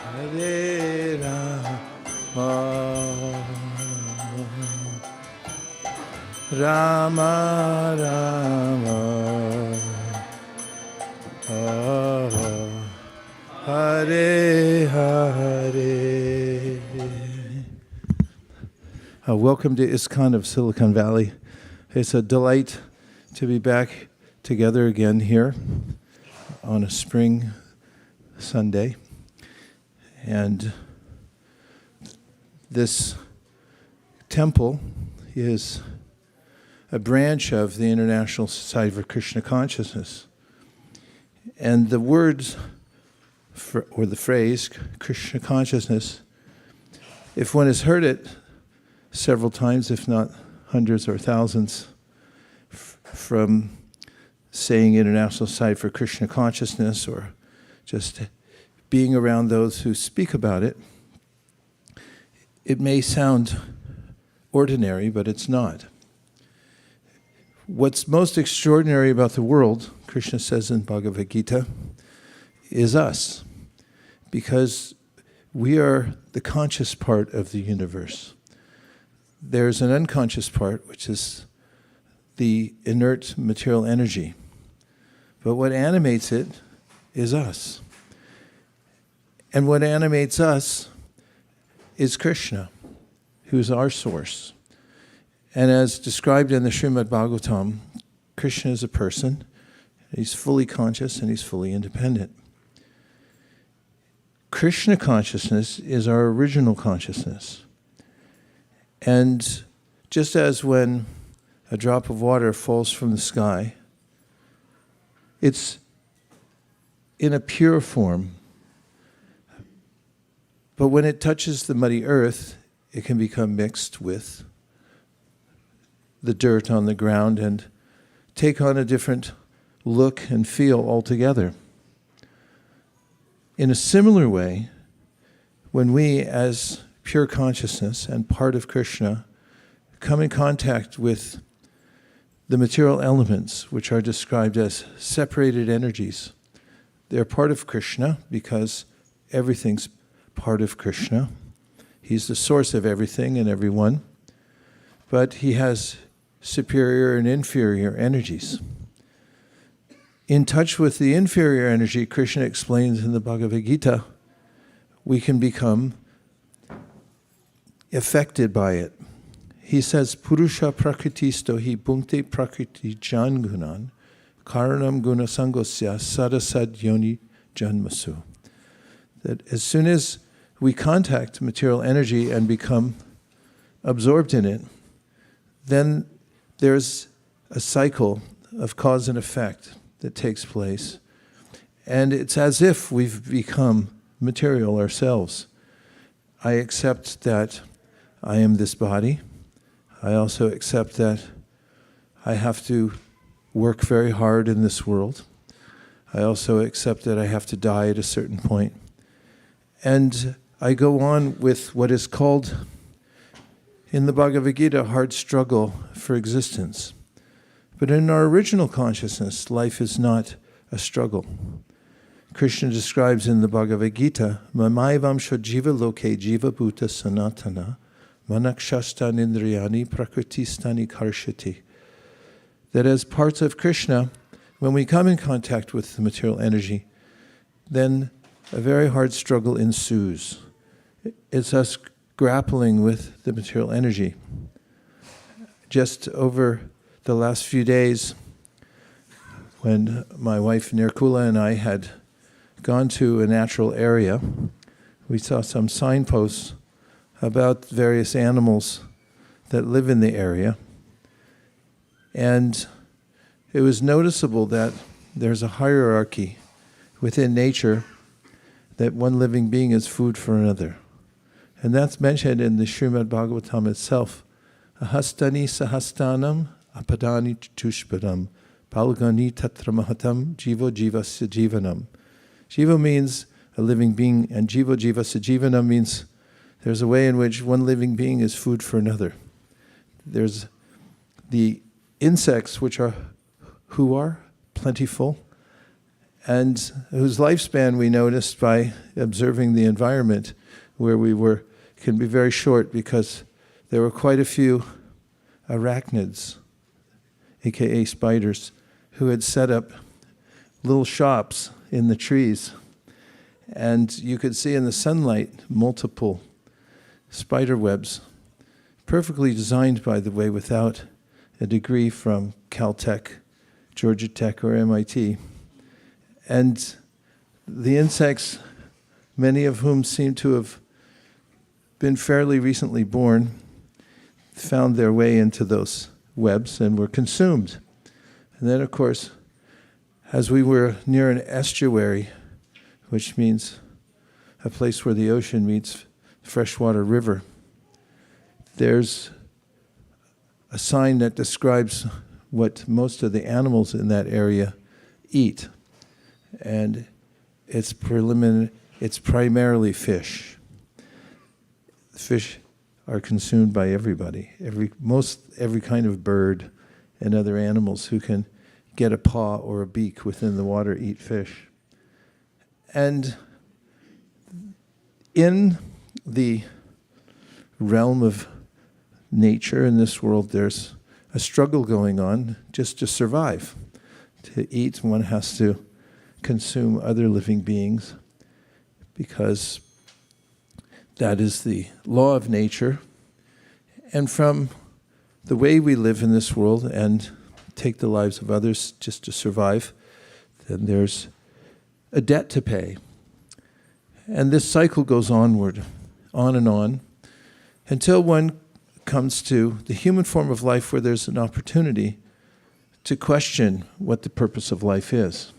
Hare Rama, Rama Rama, Hare Hare. Welcome to ISKCON of Silicon Valley. It's a delight to be back together again here on a spring Sunday. And this temple is a branch of the International Society for Krishna Consciousness. And the words, or the phrase, Krishna Consciousness, if one has heard it several times, if not hundreds or thousands, from saying International Society for Krishna Consciousness or just being around those who speak about it, it may sound ordinary, but it's not. What's most extraordinary about the world, Krishna says in Bhagavad Gita, is us, because we are the conscious part of the universe. There's an unconscious part, which is the inert material energy. But what animates it is us. And what animates us is Krishna, who's our source. And as described in the Srimad Bhagavatam, Krishna is a person. He's fully conscious and he's fully independent. Krishna consciousness is our original consciousness. And just as when a drop of water falls from the sky, it's in a pure form. But when it touches the muddy earth, it can become mixed with the dirt on the ground and take on a different look and feel altogether. In a similar way, when we, as pure consciousness and part of Krishna, come in contact with the material elements, which are described as separated energies, they're part of Krishna because everything's part of Krishna. He's the source of everything and everyone, but he has superior and inferior energies. In touch with the inferior energy, Krishna explains in the Bhagavad Gita, we can become affected by it. He says, Purusha prakritisto hi bhunkte prakriti jan gunan karanam guna sangosya sadasad yoni janmasu. That as soon as we contact material energy and become absorbed in it, then there's a cycle of cause and effect that takes place. And it's as if we've become material ourselves. I accept that I am this body. I also accept that I have to work very hard in this world. I also accept that I have to die at a certain point. And I go on with what is called in the Bhagavad Gita a hard struggle for existence. But in our original consciousness, life is not a struggle. Krishna describes in the Bhagavad Gita, Mamaivam jiva loke jiva bhuta sanatana manakshastan indriyani prakrtistani karshati. That as parts of Krishna, when we come in contact with the material energy, then a very hard struggle ensues. It's us grappling with the material energy. Just over the last few days, when my wife Nirkula and I had gone to a natural area, we saw some signposts about various animals that live in the area. And it was noticeable that there's a hierarchy within nature, that one living being is food for another. And that's mentioned in the Srimad Bhagavatam itself. Ahastani sahastanam apadani tushpadam palgani tatramahatam jivo jivasya jivanam. Jiva means a living being, and jivo jivasya jivanam means there's a way in which one living being is food for another. There's the insects who are plentiful, and whose lifespan we noticed by observing the environment where we were can be very short, because there were quite a few arachnids, aka spiders, who had set up little shops in the trees. And you could see in the sunlight multiple spider webs, perfectly designed, by the way, without a degree from Caltech, Georgia Tech, or MIT. And the insects, many of whom seem to have been fairly recently born, found their way into those webs and were consumed. And then, of course, as we were near an estuary, which means a place where the ocean meets freshwater river, there's a sign that describes what most of the animals in that area eat. And it's primarily fish. Fish are consumed by everybody, every kind of bird and other animals who can get a paw or a beak within the water eat fish. And in the realm of nature in this world, there's a struggle going on just to survive. To eat, one has to consume other living beings, because that is the law of nature. And from the way we live in this world and take the lives of others just to survive, then there's a debt to pay. And this cycle goes onward, on and on, until one comes to the human form of life, where there's an opportunity to question what the purpose of life is.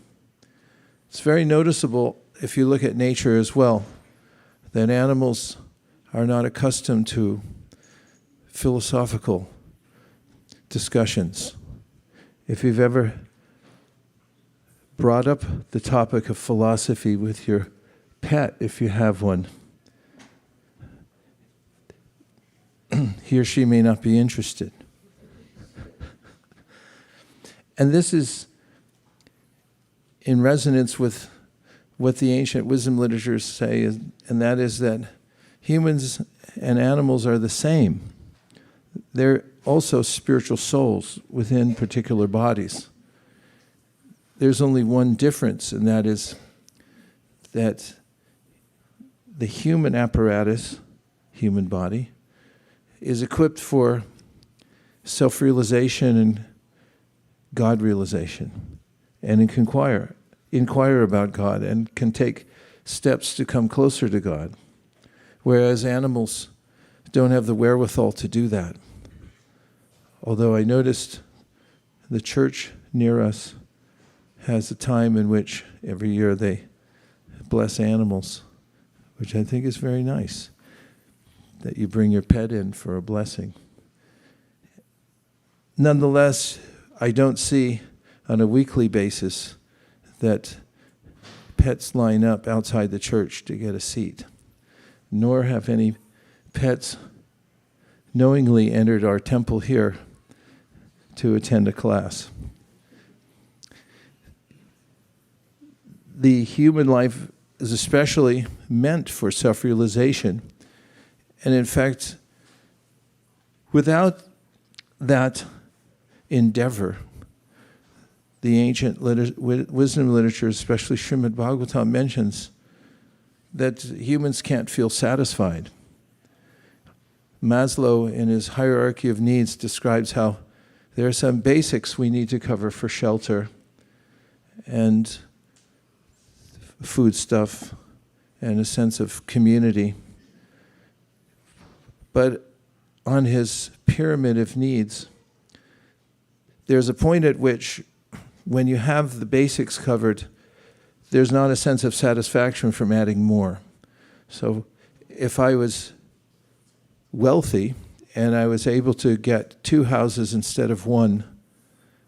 It's very noticeable, if you look at nature as well, that animals are not accustomed to philosophical discussions. If you've ever brought up the topic of philosophy with your pet, if you have one, he or she may not be interested. And this is in resonance with what the ancient wisdom literatures say, and that is that humans and animals are the same. They're also spiritual souls within particular bodies. There's only one difference, and that is that the human apparatus, human body, is equipped for self-realization and God realization, and can inquire about God, and can take steps to come closer to God, whereas animals don't have the wherewithal to do that. Although I noticed the church near us has a time in which every year they bless animals, which I think is very nice, that you bring your pet in for a blessing. Nonetheless, I don't see on a weekly basis that pets line up outside the church to get a seat, nor have any pets knowingly entered our temple here to attend a class. The human life is especially meant for self-realization. And in fact, without that endeavor, the ancient wisdom literature, especially Srimad Bhagavatam, mentions that humans can't feel satisfied. Maslow, in his hierarchy of needs, describes how there are some basics we need to cover for shelter and food stuff and a sense of community. But on his pyramid of needs, there's a point at which, when you have the basics covered, there's not a sense of satisfaction from adding more. So if I was wealthy and I was able to get 2 houses instead of one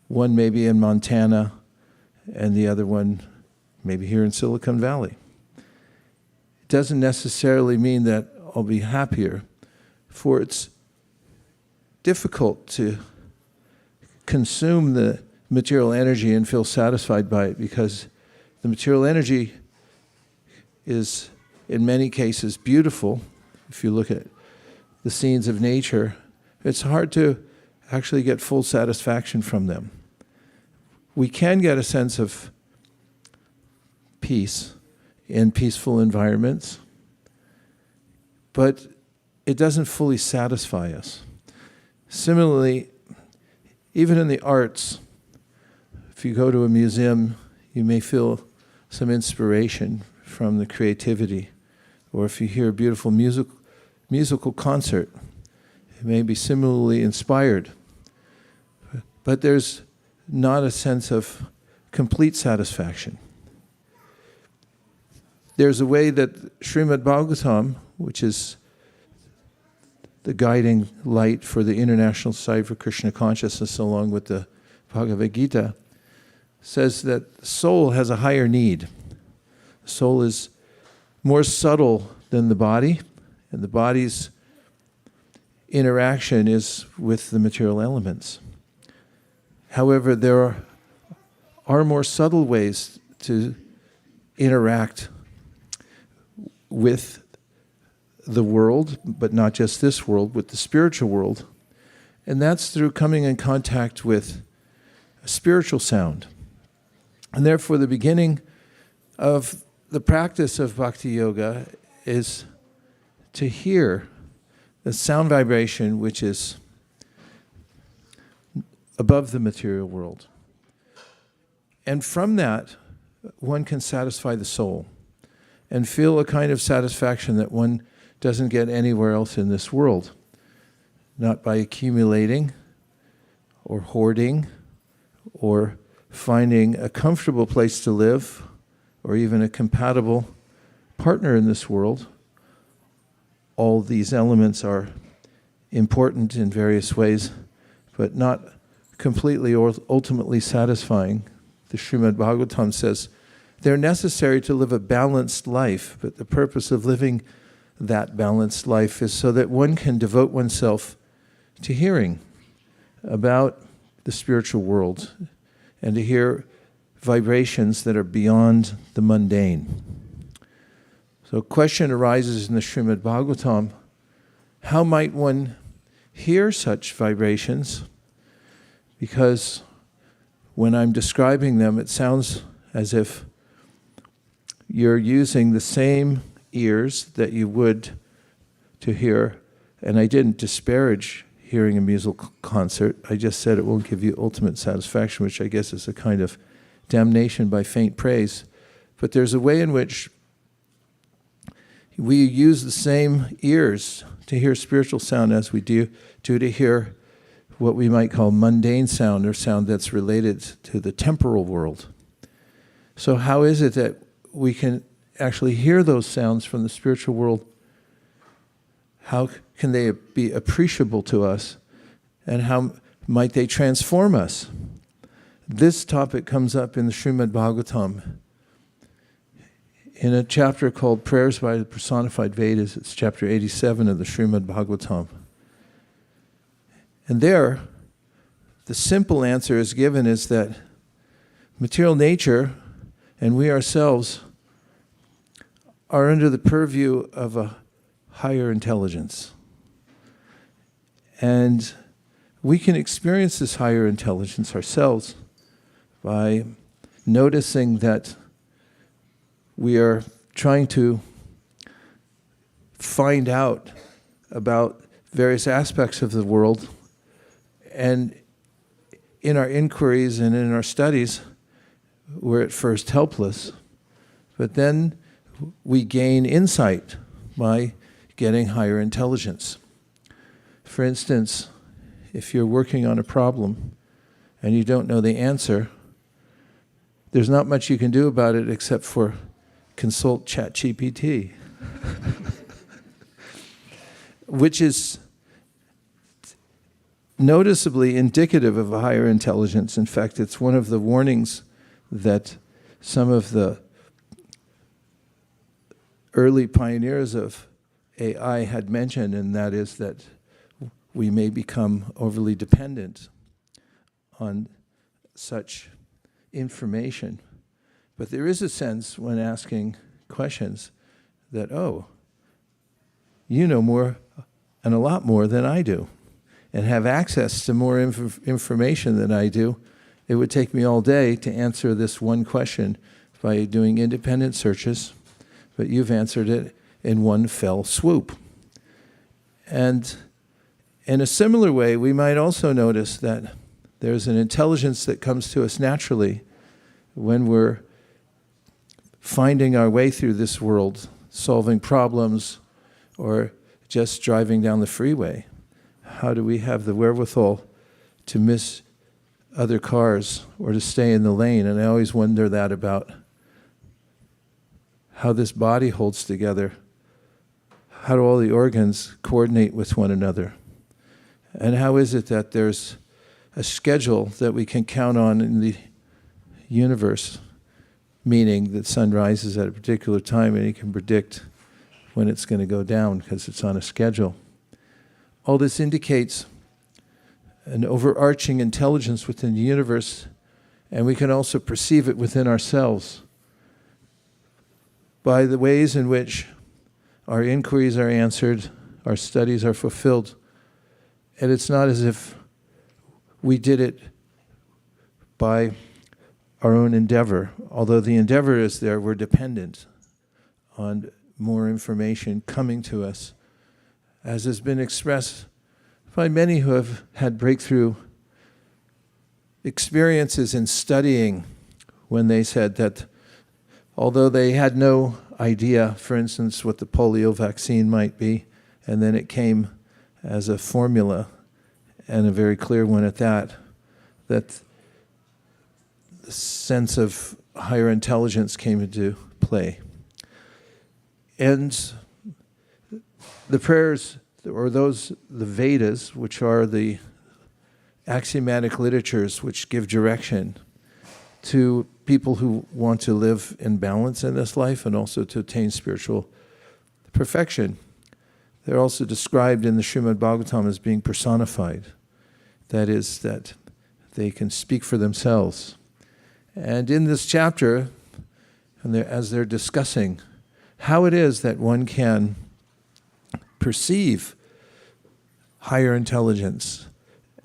maybe in Montana and the other one maybe here in Silicon Valley, it doesn't necessarily mean that I'll be happier, for it's difficult to consume the material energy and feel satisfied by it, because The material energy is, in many cases, beautiful. If you look at the scenes of nature, it's hard to actually get full satisfaction from them. We can get a sense of peace in peaceful environments, but it doesn't fully satisfy us. Similarly, even in the arts, if you go to a museum, you may feel some inspiration from the creativity. Or if you hear a beautiful musical concert, it may be similarly inspired. But there's not a sense of complete satisfaction. There's a way that Srimad Bhagavatam, which is the guiding light for the International Society for Krishna Consciousness, along with the Bhagavad Gita, says that the soul has a higher need. The soul is more subtle than the body, and the body's interaction is with the material elements. However, there are more subtle ways to interact with the world, but not just this world, with the spiritual world. And that's through coming in contact with a spiritual sound. And therefore, the beginning of the practice of bhakti yoga is to hear the sound vibration which is above the material world. And from that, one can satisfy the soul and feel a kind of satisfaction that one doesn't get anywhere else in this world. Not by accumulating or hoarding or finding a comfortable place to live or even a compatible partner in this world. All these elements are important in various ways, but not completely or ultimately satisfying. The Srimad Bhagavatam says they're necessary to live a balanced life, but the purpose of living that balanced life is so that one can devote oneself to hearing about the spiritual world and to hear vibrations that are beyond the mundane. So a question arises in the Srimad Bhagavatam, how might one hear such vibrations? Because when I'm describing them, it sounds as if you're using the same ears that you would to hear, and I didn't disparage hearing a musical concert. I just said it won't give you ultimate satisfaction, which I guess is a kind of damnation by faint praise. But there's a way in which we use the same ears to hear spiritual sound as we do to hear what we might call mundane sound, or sound that's related to the temporal world. So how is it that we can actually hear those sounds from the spiritual world? How can they be appreciable to us? And how might they transform us? This topic comes up in the Srimad Bhagavatam in a chapter called Prayers by the Personified Vedas. It's chapter 87 of the Srimad Bhagavatam. And there, the simple answer is given is that material nature and we ourselves are under the purview of a higher intelligence. And we can experience this higher intelligence ourselves by noticing that we are trying to find out about various aspects of the world, and in our inquiries and in our studies, we're at first helpless, but then we gain insight by getting higher intelligence. For instance, if you're working on a problem and you don't know the answer, there's not much you can do about it except for consult ChatGPT, which is noticeably indicative of a higher intelligence. In fact, it's one of the warnings that some of the early pioneers of AI had mentioned, and that is that we may become overly dependent on such information. But there is a sense when asking questions that, oh, you know more and a lot more than I do, and have access to more information than I do. It would take me all day to answer this one question by doing independent searches, but you've answered it in one fell swoop. And in a similar way, we might also notice that there's an intelligence that comes to us naturally when we're finding our way through this world, solving problems, or just driving down the freeway. How do we have the wherewithal to miss other cars or to stay in the lane? And I always wonder that about how this body holds together. How do all the organs coordinate with one another? And how is it that there's a schedule that we can count on in the universe, meaning that sun rises at a particular time and you can predict when it's going to go down because it's on a schedule. All this indicates an overarching intelligence within the universe, and we can also perceive it within ourselves by the ways in which our inquiries are answered, our studies are fulfilled. And it's not as if we did it by our own endeavor. Although the endeavor is there, we're dependent on more information coming to us, as has been expressed by many who have had breakthrough experiences in studying, when they said that although they had no idea, for instance, what the polio vaccine might be, and then it came as a formula, and a very clear one at that, that the sense of higher intelligence came into play. And the prayers, or the Vedas, which are the axiomatic literatures which give direction to people who want to live in balance in this life and also to attain spiritual perfection. They're also described in the Srimad Bhagavatam as being personified. That is, that they can speak for themselves. And in this chapter, as they're discussing how it is that one can perceive higher intelligence,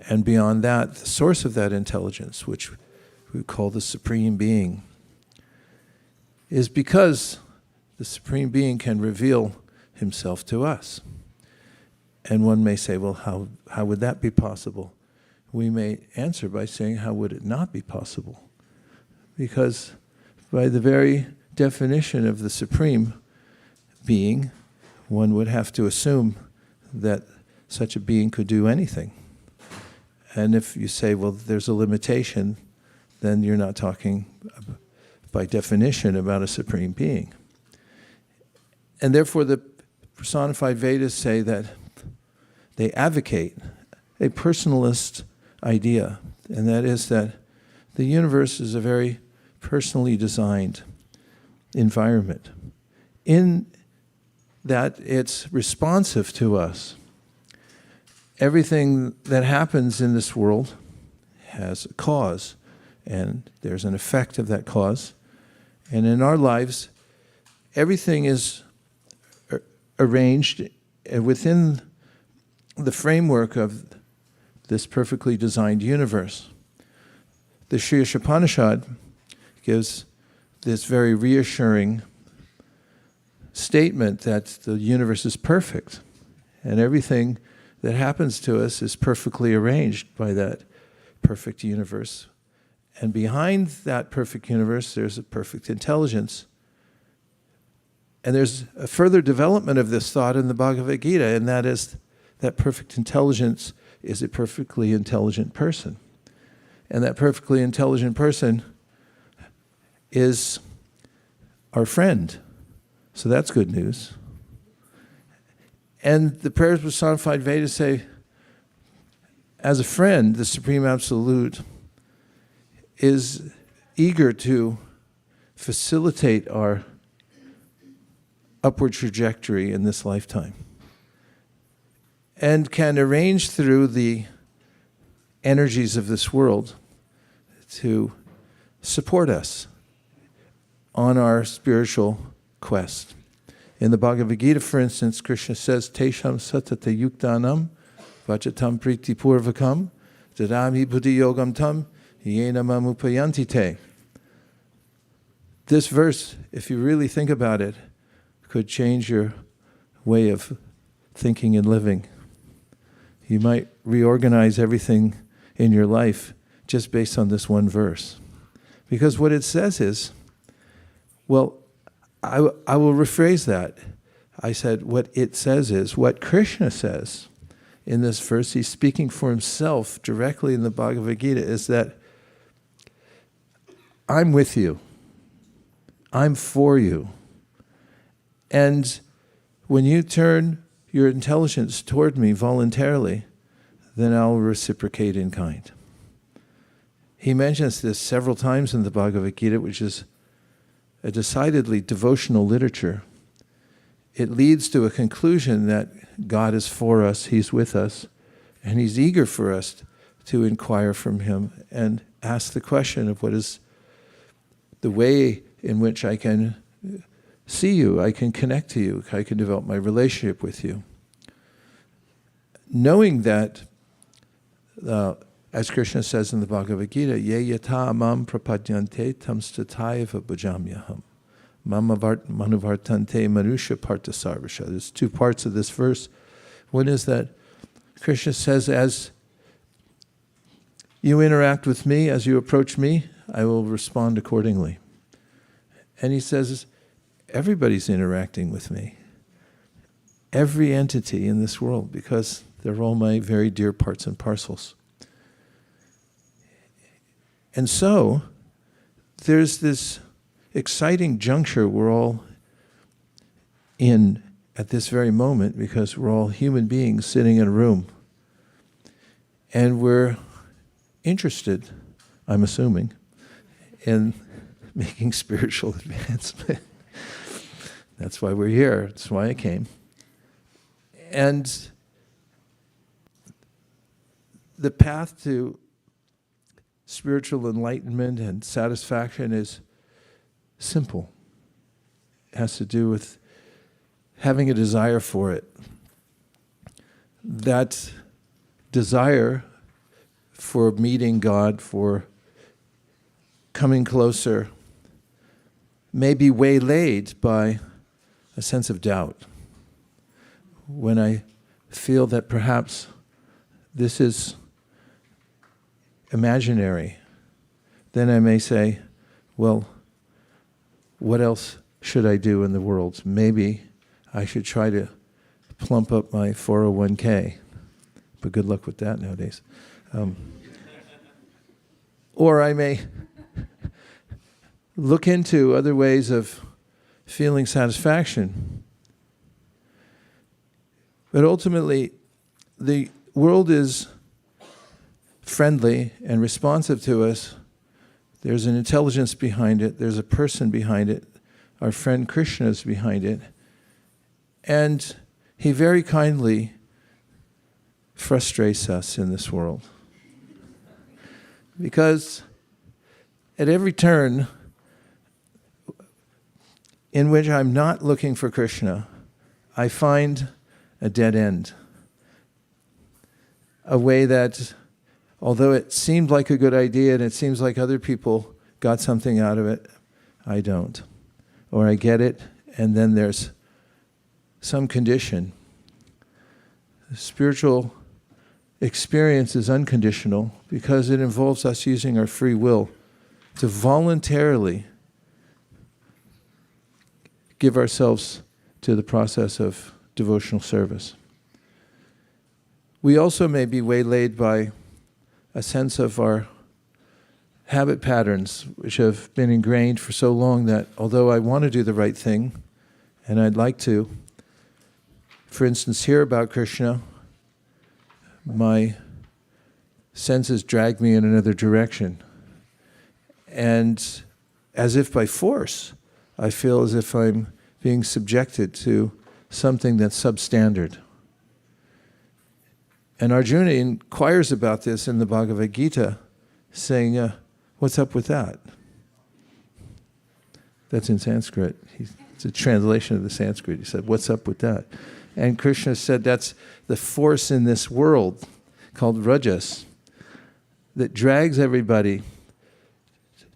and beyond that, the source of that intelligence, which we call the Supreme Being, is because the Supreme Being can reveal himself to us. And one may say, well, how would that be possible? We may answer by saying, how would it not be possible? Because by the very definition of the Supreme Being, one would have to assume that such a being could do anything. And if you say, well, there's a limitation, then you're not talking by definition about a Supreme Being. And therefore the personified Vedas say that they advocate a personalist idea, and that is that the universe is a very personally designed environment, in that it's responsive to us. Everything that happens in this world has a cause, and there's an effect of that cause. And in our lives, everything is arranged within the framework of this perfectly designed universe. The Sri Upanishad gives this very reassuring statement that the universe is perfect, and everything that happens to us is perfectly arranged by that perfect universe. And behind that perfect universe, there's a perfect intelligence. And there's a further development of this thought in the Bhagavad Gita, and that is that perfect intelligence is a perfectly intelligent person. And that perfectly intelligent person is our friend. So that's good news. And the prayers personified Vedas say, as a friend, the Supreme Absolute is eager to facilitate our upward trajectory in this lifetime, and can arrange through the energies of this world to support us on our spiritual quest. In the Bhagavad Gita, for instance, Krishna says, Tesham satata yuktanam vachatam priti purvakam dadami buddhi yogam tam yena mamupayanti te. This verse, if you really think about it, could change your way of thinking and living. You might reorganize everything in your life just based on this one verse. Because what it says is, well, I will rephrase that. I said what it says is, what Krishna says in this verse, he's speaking for himself directly in the Bhagavad Gita, is that I'm with you. I'm for you. And when you turn your intelligence toward me voluntarily, then I'll reciprocate in kind. He mentions this several times in the Bhagavad Gita, which is a decidedly devotional literature. It leads to a conclusion that God is for us, He's with us, and He's eager for us to inquire from Him and ask the question of what is the way in which I can see you, I can connect to you, I can develop my relationship with you. Knowing that, as Krishna says in the Bhagavad Gita, ye yata mam prapadyante tam stataiva bhajamyaham mamavartante manusha partha sarvasha. There's two parts of this verse. One is that Krishna says, as you interact with me, as you approach me, I will respond accordingly. And he says, everybody's interacting with me. Every entity in this world, because they're all my very dear parts and parcels. And so, there's this exciting juncture we're all in at this very moment, because we're all human beings sitting in a room. And we're interested, I'm assuming, in making spiritual advancement. That's why we're here. That's why I came. And the path to spiritual enlightenment and satisfaction is simple. It has to do with having a desire for it. That desire for meeting God, for coming closer, may be waylaid by a sense of doubt. When I feel that perhaps this is imaginary, then I may say, well, what else should I do in the world? Maybe I should try to plump up my 401k, but good luck with that nowadays. Or I may look into other ways of feeling satisfaction. But ultimately, the world is friendly and responsive to us. There's an intelligence behind it. There's a person behind it. Our friend Krishna is behind it. And he very kindly frustrates us in this world. Because at every turn in which I'm not looking for Krishna, I find a dead end. A way that, although it seemed like a good idea and it seems like other people got something out of it, I don't. Or I get it, and then there's some condition. The spiritual experience is unconditional because it involves us using our free will to voluntarily give ourselves to the process of devotional service. We also may be waylaid by a sense of our habit patterns, which have been ingrained for so long that although I want to do the right thing, and I'd like to, for instance, hear about Krishna, my senses drag me in another direction. And as if by force, I feel as if I'm being subjected to something that's substandard. And Arjuna inquires about this in the Bhagavad Gita, saying, what's up with that? That's in Sanskrit. It's a translation of the Sanskrit. He said, what's up with that? And Krishna said that's the force in this world called rajas that drags everybody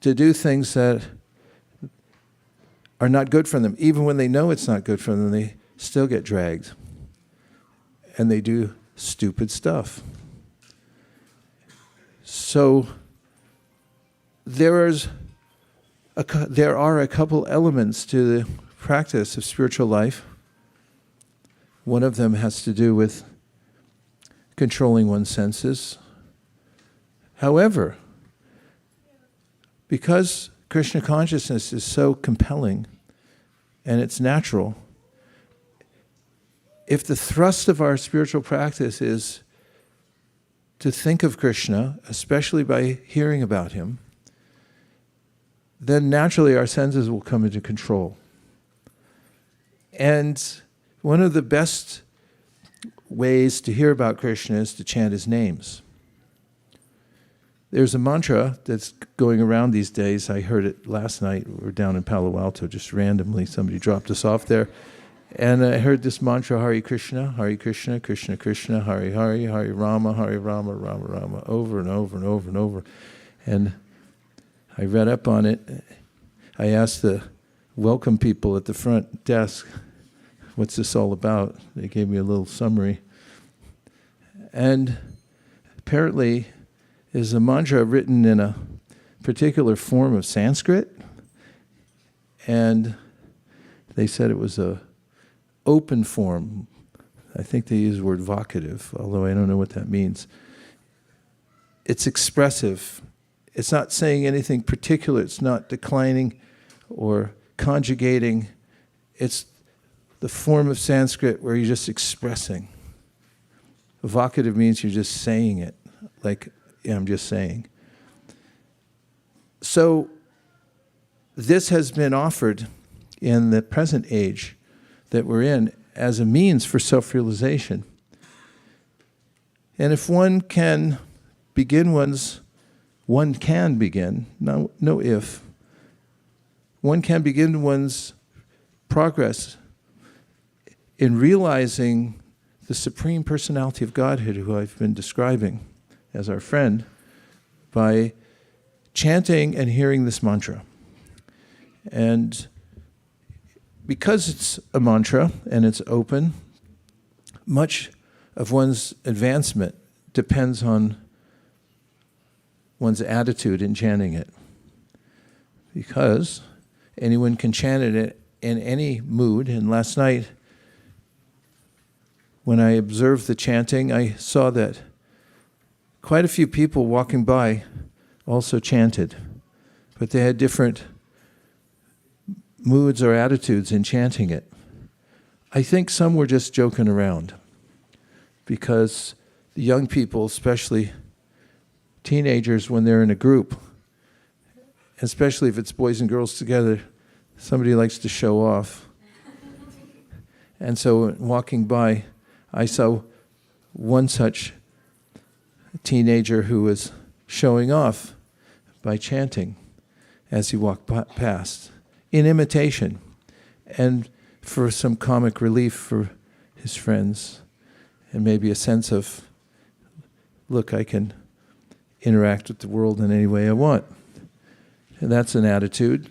to do things that are not good for them. Even when they know it's not good for them, they still get dragged. And they do stupid stuff. So there are a couple elements to the practice of spiritual life. One of them has to do with controlling one's senses. However, because Krishna consciousness is so compelling and it's natural, if the thrust of our spiritual practice is to think of Krishna, especially by hearing about him, then naturally our senses will come into control. And one of the best ways to hear about Krishna is to chant his names. There's a mantra that's going around these days. I heard it last night. We were down in Palo Alto, just randomly. Somebody dropped us off there. And I heard this mantra, Hare Krishna, Krishna Krishna, Hare Hare, Hare Rama, Rama Rama, over and over and over and over. And I read up on it. I asked the welcome people at the front desk, what's this all about? They gave me a little summary. And apparently, is a mantra written in a particular form of Sanskrit. And they said it was a open form. I think they use the word vocative, although I don't know what that means. It's expressive. It's not saying anything particular. It's not declining or conjugating. It's the form of Sanskrit where you're just expressing. Vocative means you're just saying it, like, yeah, I'm just saying. So this has been offered in the present age that we're in as a means for self-realization. And if one can begin one can begin one's progress in realizing the Supreme Personality of Godhead, who I've been describing as our friend, by chanting and hearing this mantra. And because it's a mantra and it's open, much of one's advancement depends on one's attitude in chanting it. Because anyone can chant it in any mood. And last night, when I observed the chanting, I saw that quite a few people walking by also chanted, but they had different moods or attitudes in chanting it. I think some were just joking around, because the young people, especially teenagers, when they're in a group, especially if it's boys and girls together, somebody likes to show off. And so walking by, I saw one such teenager who was showing off by chanting as he walked past, in imitation, and for some comic relief for his friends, and maybe a sense of, look, I can interact with the world in any way I want. And that's an attitude.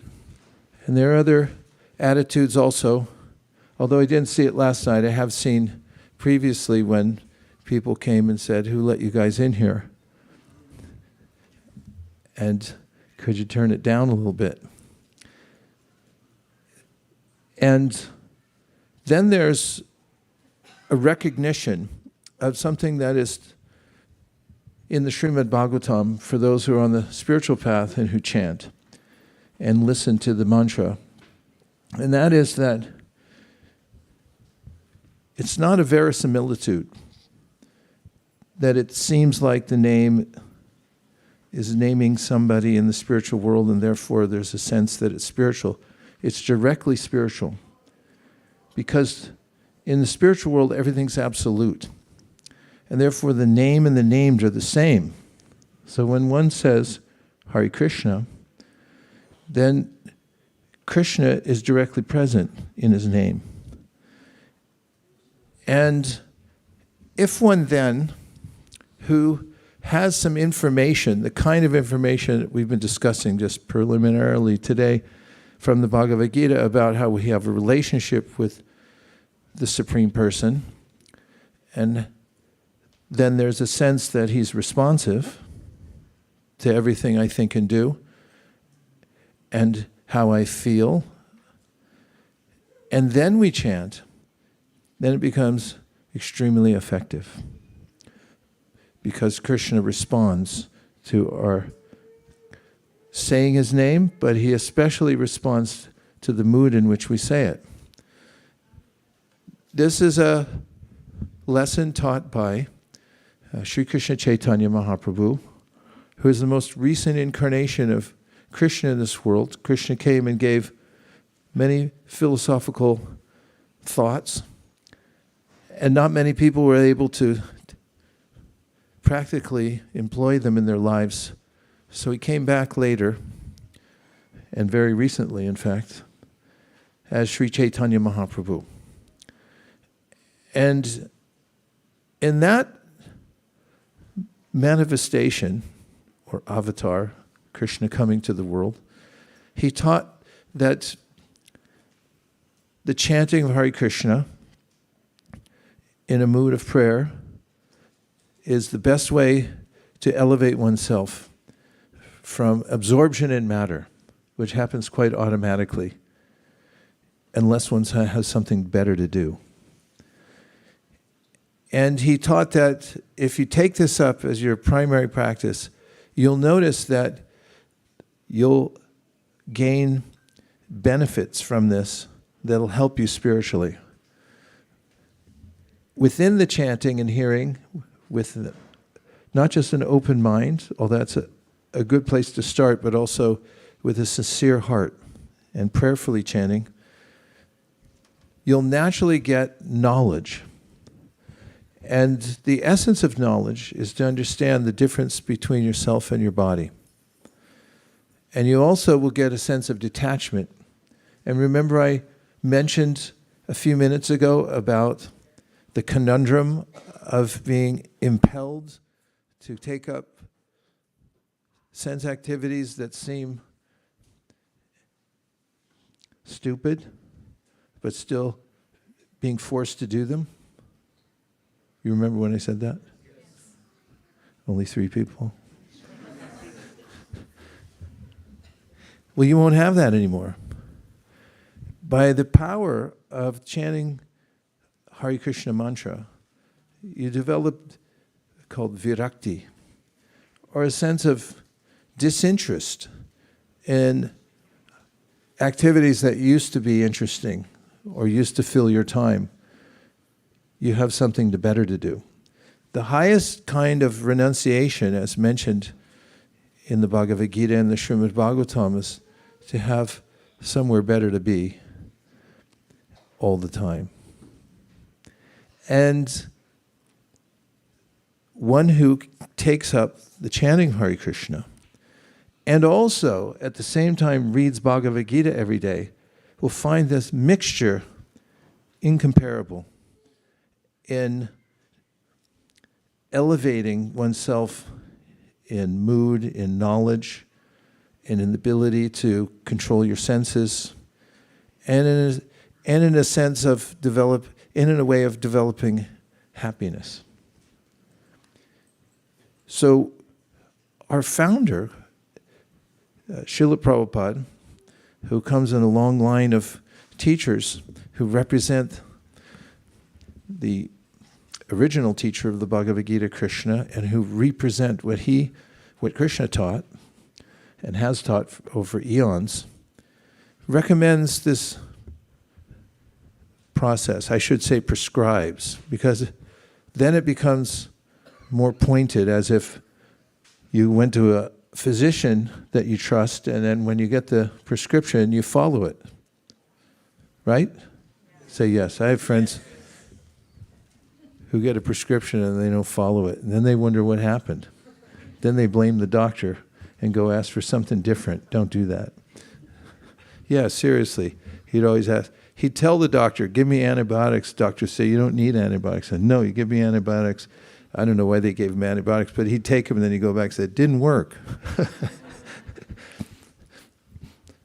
And there are other attitudes also, although I didn't see it last night. I have seen previously when people came and said, who let you guys in here? And could you turn it down a little bit? And then there's a recognition of something that is in the Srimad Bhagavatam for those who are on the spiritual path and who chant and listen to the mantra. And that is that it's not a verisimilitude, that it seems like the name is naming somebody in the spiritual world and therefore there's a sense that it's spiritual. It's directly spiritual. Because in the spiritual world, everything's absolute. And therefore the name and the named are the same. So when one says Hare Krishna, then Krishna is directly present in his name. And if one then, who has some information, the kind of information that we've been discussing just preliminarily today from the Bhagavad Gita about how we have a relationship with the Supreme Person, and then there's a sense that he's responsive to everything I think and do, and how I feel, and then we chant, then it becomes extremely effective. Because Krishna responds to our saying his name, but he especially responds to the mood in which we say it. This is a lesson taught by Sri Krishna Chaitanya Mahaprabhu, who is the most recent incarnation of Krishna in this world. Krishna came and gave many philosophical thoughts, and not many people were able to practically employ them in their lives. So he came back later, and very recently, in fact, as Sri Chaitanya Mahaprabhu. And in that manifestation, or avatar, Krishna coming to the world, he taught that the chanting of Hare Krishna in a mood of prayer is the best way to elevate oneself from absorption in matter, which happens quite automatically, unless one has something better to do. And he taught that if you take this up as your primary practice, you'll notice that you'll gain benefits from this that'll help you spiritually. Within the chanting and hearing, with not just an open mind, although that's a good place to start, but also with a sincere heart and prayerfully chanting, you'll naturally get knowledge. And the essence of knowledge is to understand the difference between yourself and your body. And you also will get a sense of detachment. And remember, I mentioned a few minutes ago about the conundrum of being impelled to take up sense activities that seem stupid, but still being forced to do them. You remember when I said that? Yes. Only 3 people. Well, you won't have that anymore. By the power of chanting Hare Krishna mantra, you develop called virakti, or a sense of disinterest in activities that used to be interesting or used to fill your time. You have something better to do. The highest kind of renunciation, as mentioned in the Bhagavad Gita and the Srimad Bhagavatam, is to have somewhere better to be all the time. And one who takes up the chanting Hare Krishna and also at the same time reads Bhagavad Gita every day will find this mixture incomparable in elevating oneself in mood, in knowledge, and in the ability to control your senses, and in a sense of in a way of developing happiness. So our founder, Srila Prabhupada, who comes in a long line of teachers who represent the original teacher of the Bhagavad Gita, Krishna, and who represent what Krishna taught and has taught over eons, recommends this process. I should say prescribes, because then it becomes more pointed, as if you went to a physician that you trust, and then when you get the prescription, you follow it. Right? Say yes. I have friends who get a prescription and they don't follow it, and then they wonder what happened. Then they blame the doctor and go ask for something different. Don't do that. Yeah, seriously. He'd always ask. He'd tell the doctor, give me antibiotics. Doctors say, you don't need antibiotics. I said, no, you give me antibiotics. I don't know why they gave him antibiotics, but he'd take them and then he'd go back and say, it didn't work.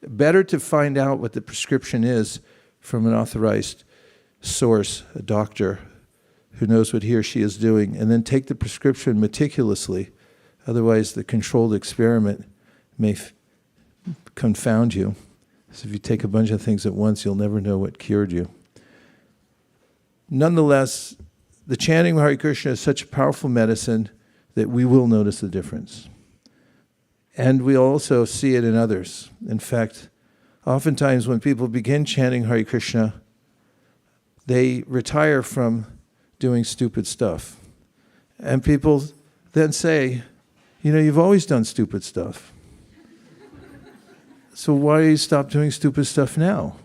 Better to find out what the prescription is from an authorized source, a doctor who knows what he or she is doing, and then take the prescription meticulously. Otherwise, the controlled experiment may confound you. So if you take a bunch of things at once, you'll never know what cured you. Nonetheless, the chanting of Hare Krishna is such a powerful medicine that we will notice the difference. And we also see it in others. In fact, oftentimes when people begin chanting Hare Krishna, they retire from doing stupid stuff. And people then say, you've always done stupid stuff. So why do you stop doing stupid stuff now?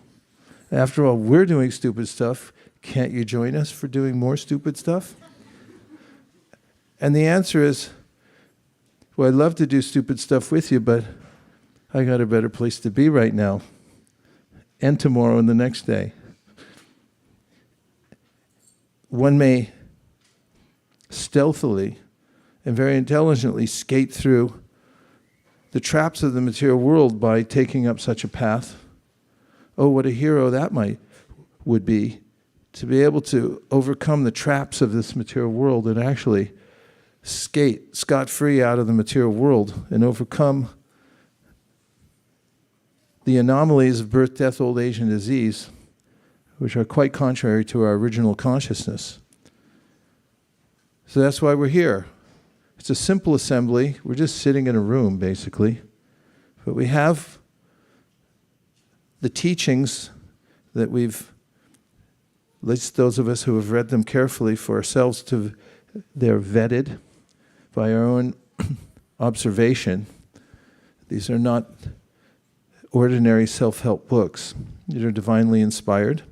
After all, we're doing stupid stuff. Can't you join us for doing more stupid stuff? And the answer is, well, I'd love to do stupid stuff with you, but I got a better place to be right now, and tomorrow and the next day. One may stealthily and very intelligently skate through the traps of the material world by taking up such a path. Oh, what a hero that would be, to be able to overcome the traps of this material world and actually skate scot-free out of the material world and overcome the anomalies of birth, death, old age, and disease, which are quite contrary to our original consciousness. So that's why we're here. It's a simple assembly. We're just sitting in a room, basically. But we have the teachings that we've, at least those of us who have read them carefully for ourselves, they're vetted by our own observation. These are not ordinary self-help books. These are divinely inspired.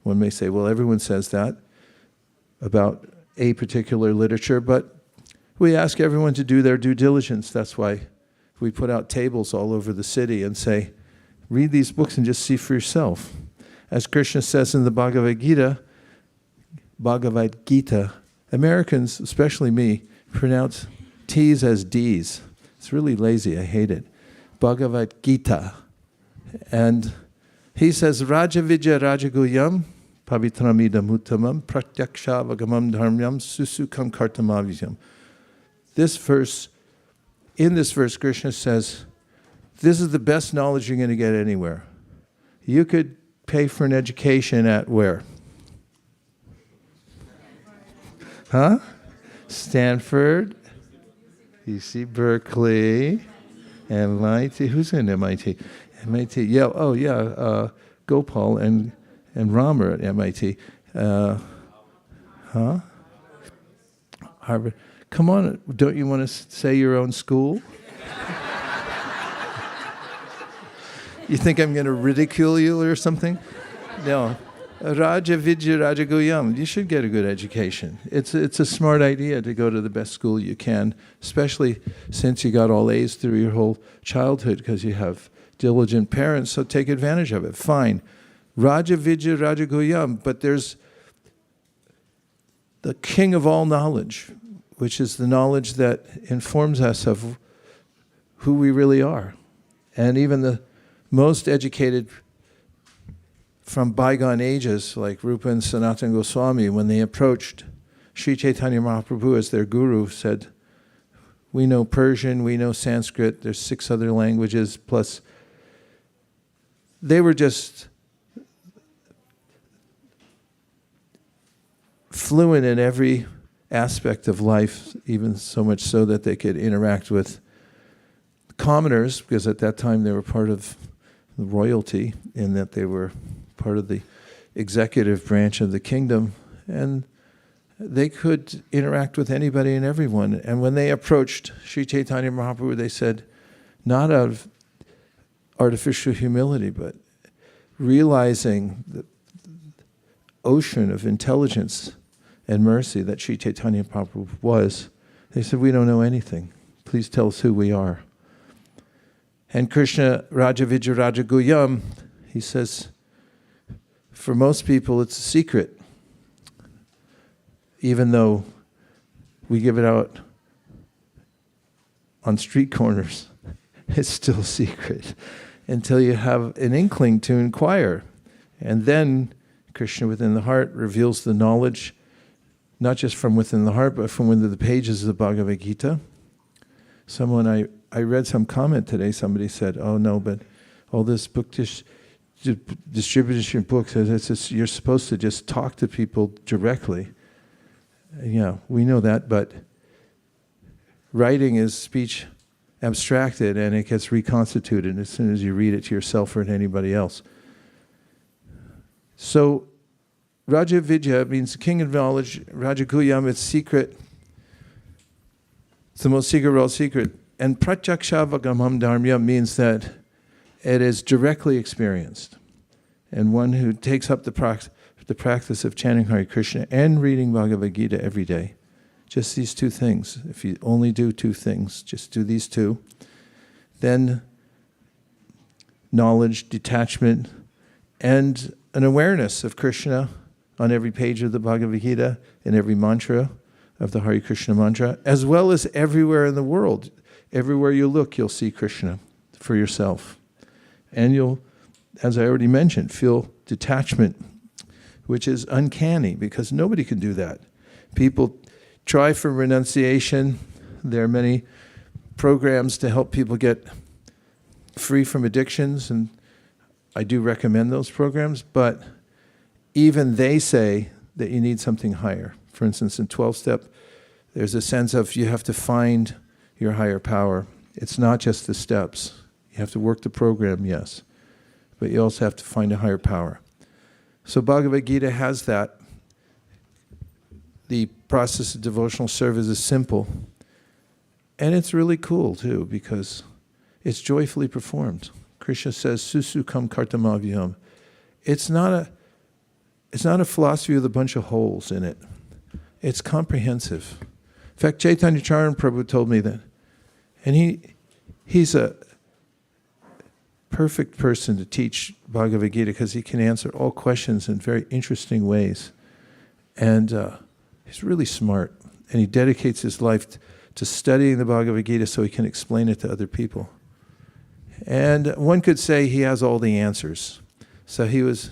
One may say, well, everyone says that about a particular literature, but we ask everyone to do their due diligence. That's why we put out tables all over the city and say, read these books and just see for yourself. As Krishna says in the Bhagavad Gita, Americans, especially me, pronounce T's as D's. It's really lazy, I hate it. Bhagavad Gita. And he says, Raja Vidya Rajaguyam, Pavitramidam Uttamam, Pratyaksha Vagamam Dharmyam, Susukam Kartamavyam. In this verse, Krishna says, this is the best knowledge you're going to get anywhere. You could pay for an education at where? Huh? Stanford, UC Berkeley, MIT. Who's in MIT? MIT. Yeah. Oh, yeah. Gopal and Rama at MIT. Harvard. Come on, don't you want to say your own school? You think I'm going to ridicule you or something? No. Raja Vidya Rajaguyam. You should get a good education. It's a smart idea to go to the best school you can, especially since you got all A's through your whole childhood because you have diligent parents, so take advantage of it. Fine. Raja Vidya Rajaguyam, but there's the king of all knowledge, which is the knowledge that informs us of who we really are. And even the most educated from bygone ages, like Rupa and Sanatana Goswami, when they approached Sri Chaitanya Mahaprabhu as their guru, said, we know Persian, we know Sanskrit, there's 6 other languages, plus they were just fluent in every aspect of life, even so much so that they could interact with commoners, because at that time they were part of the royalty, in that they were part of the executive branch of the kingdom, and they could interact with anybody and everyone. And when they approached Sri Chaitanya Mahaprabhu, they said, not out of artificial humility, but realizing the ocean of intelligence and mercy that Sri Chaitanya Mahaprabhu was, they said, we don't know anything. Please tell us who we are. And Krishna, Raja Vidya Rajaguyam, He says, for most people, it's a secret. Even though we give it out on street corners, it's still a secret until you have an inkling to inquire. And then Krishna within the heart reveals the knowledge, not just from within the heart, but from within the pages of the Bhagavad Gita. I read some comment today, somebody said, oh no, but all this book distribution books, you're supposed to just talk to people directly. Yeah, we know that, but writing is speech abstracted and it gets reconstituted as soon as you read it to yourself or to anybody else. So, Raja Vidya means king of knowledge. Raja Guyam, it's secret. It's the most secret of all secret. And Pratyaksha Dharmya means that it is directly experienced. And one who takes up the practice of chanting Hare Krishna and reading Bhagavad Gita every day, just these two things. If you only do two things, just do these two, then knowledge, detachment, and an awareness of Krishna on every page of the Bhagavad Gita and every mantra of the Hare Krishna mantra, as well as everywhere in the world. Everywhere you look, you'll see Krishna for yourself. And you'll, as I already mentioned, feel detachment, which is uncanny because nobody can do that. People try for renunciation. There are many programs to help people get free from addictions, and I do recommend those programs, but even they say that you need something higher. For instance, in 12-step, there's a sense of you have to find your higher power. It's not just the steps. You have to work the program, yes, but you also have to find a higher power. So Bhagavad Gita has that. The process of devotional service is simple, and it's really cool too because it's joyfully performed. Krishna says, "Susukam kartamavyam." It's not a philosophy with a bunch of holes in it. It's comprehensive. In fact, Chaitanya Charan Prabhu told me that, and he's a perfect person to teach Bhagavad Gita because he can answer all questions in very interesting ways. And he's really smart. And he dedicates his life to studying the Bhagavad Gita so he can explain it to other people. And one could say he has all the answers. So he was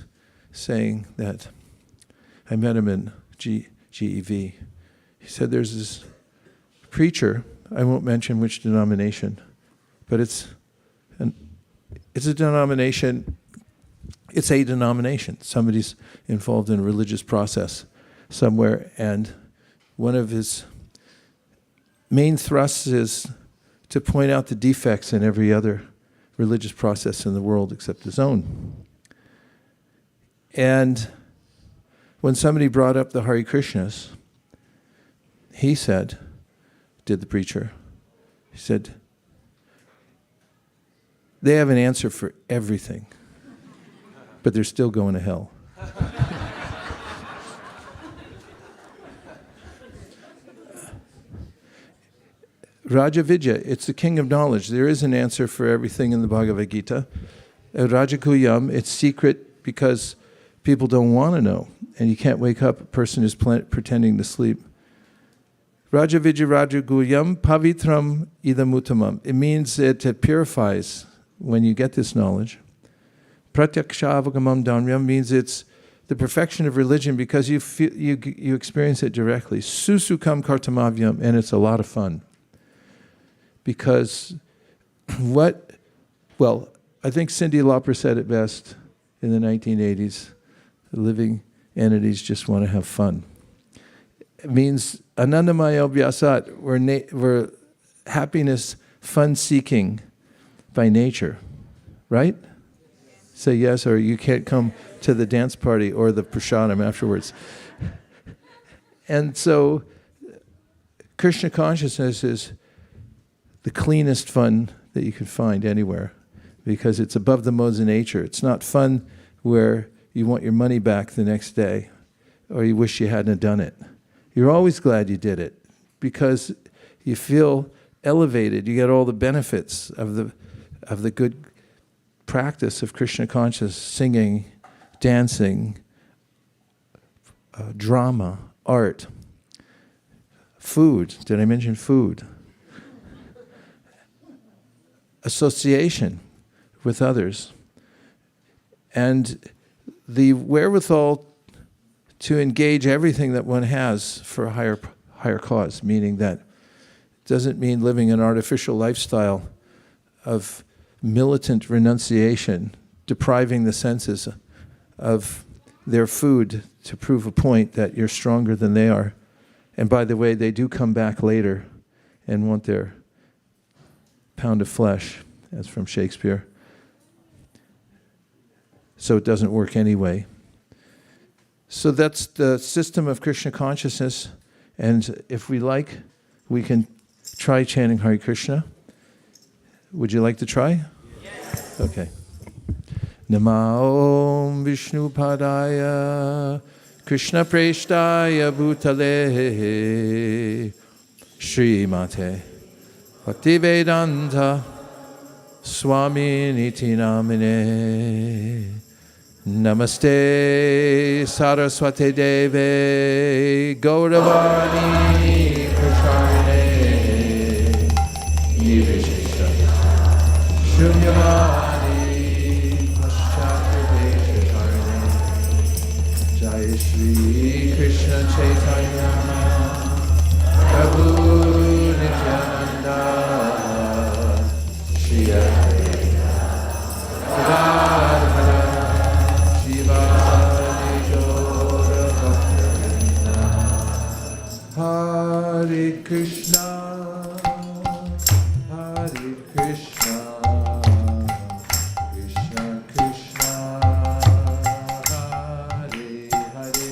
saying that, I met him in GEV. He said there's this preacher, I won't mention which denomination, but it's a denomination. It's a denomination. Somebody's involved in a religious process somewhere, and one of his main thrusts is to point out the defects in every other religious process in the world except his own. And when somebody brought up the Hare Krishnas, he said, did the preacher, he said, they have an answer for everything, but they're still going to hell. Raja Vidya, it's the king of knowledge. There is an answer for everything in the Bhagavad Gita. Raja Kuyam, it's secret because people don't want to know. And you can't wake up a person who's pretending to sleep. Raja Vidya Raja Kuyam pavitram idamuttamam. It means it purifies when you get this knowledge. Pratyaksha dharmyam means it's the perfection of religion because you experience it directly. Susukam kartamavyam, and it's a lot of fun. Because I think Cyndi Lauper said it best in the 1980s. The living entities just want to have fun. It means anandamaya vyasat, we're happiness, fun-seeking by nature, right? Say yes, or you can't come to the dance party or the prasadam afterwards. And so Krishna consciousness is the cleanest fun that you can find anywhere because it's above the modes of nature. It's not fun where you want your money back the next day or you wish you hadn't done it. You're always glad you did it because you feel elevated. You get all the benefits of the good practice of Krishna consciousness, singing, dancing, drama, art, food. Did I mention food? Association with others. And the wherewithal to engage everything that one has for a higher cause, meaning that it doesn't mean living an artificial lifestyle of militant renunciation, depriving the senses of their food to prove a point that you're stronger than they are. And by the way, they do come back later and want their pound of flesh, as from Shakespeare. So it doesn't work anyway. So that's the system of Krishna consciousness. And if we like, we can try chanting Hare Krishna. Would you like to try? Yes. Okay. Nama Om Vishnu Padaya Krishna Preshtaya Bhutale Shri Mate Bhaktivedanta Swami Niti Namine Namaste Saraswati Deve Gauravani Pracharine Nirvishesha Shunyavani Paschatadeshakarine Jai Shri Krishna Chaitanya Prabhu Nityananda Shri Advaita Gadadhara Hare Krishna, Hare Krishna, Krishna Krishna, Hare Hare,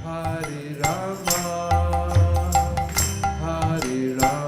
Hare Rama, Hare Rama, Rama Hare Hare.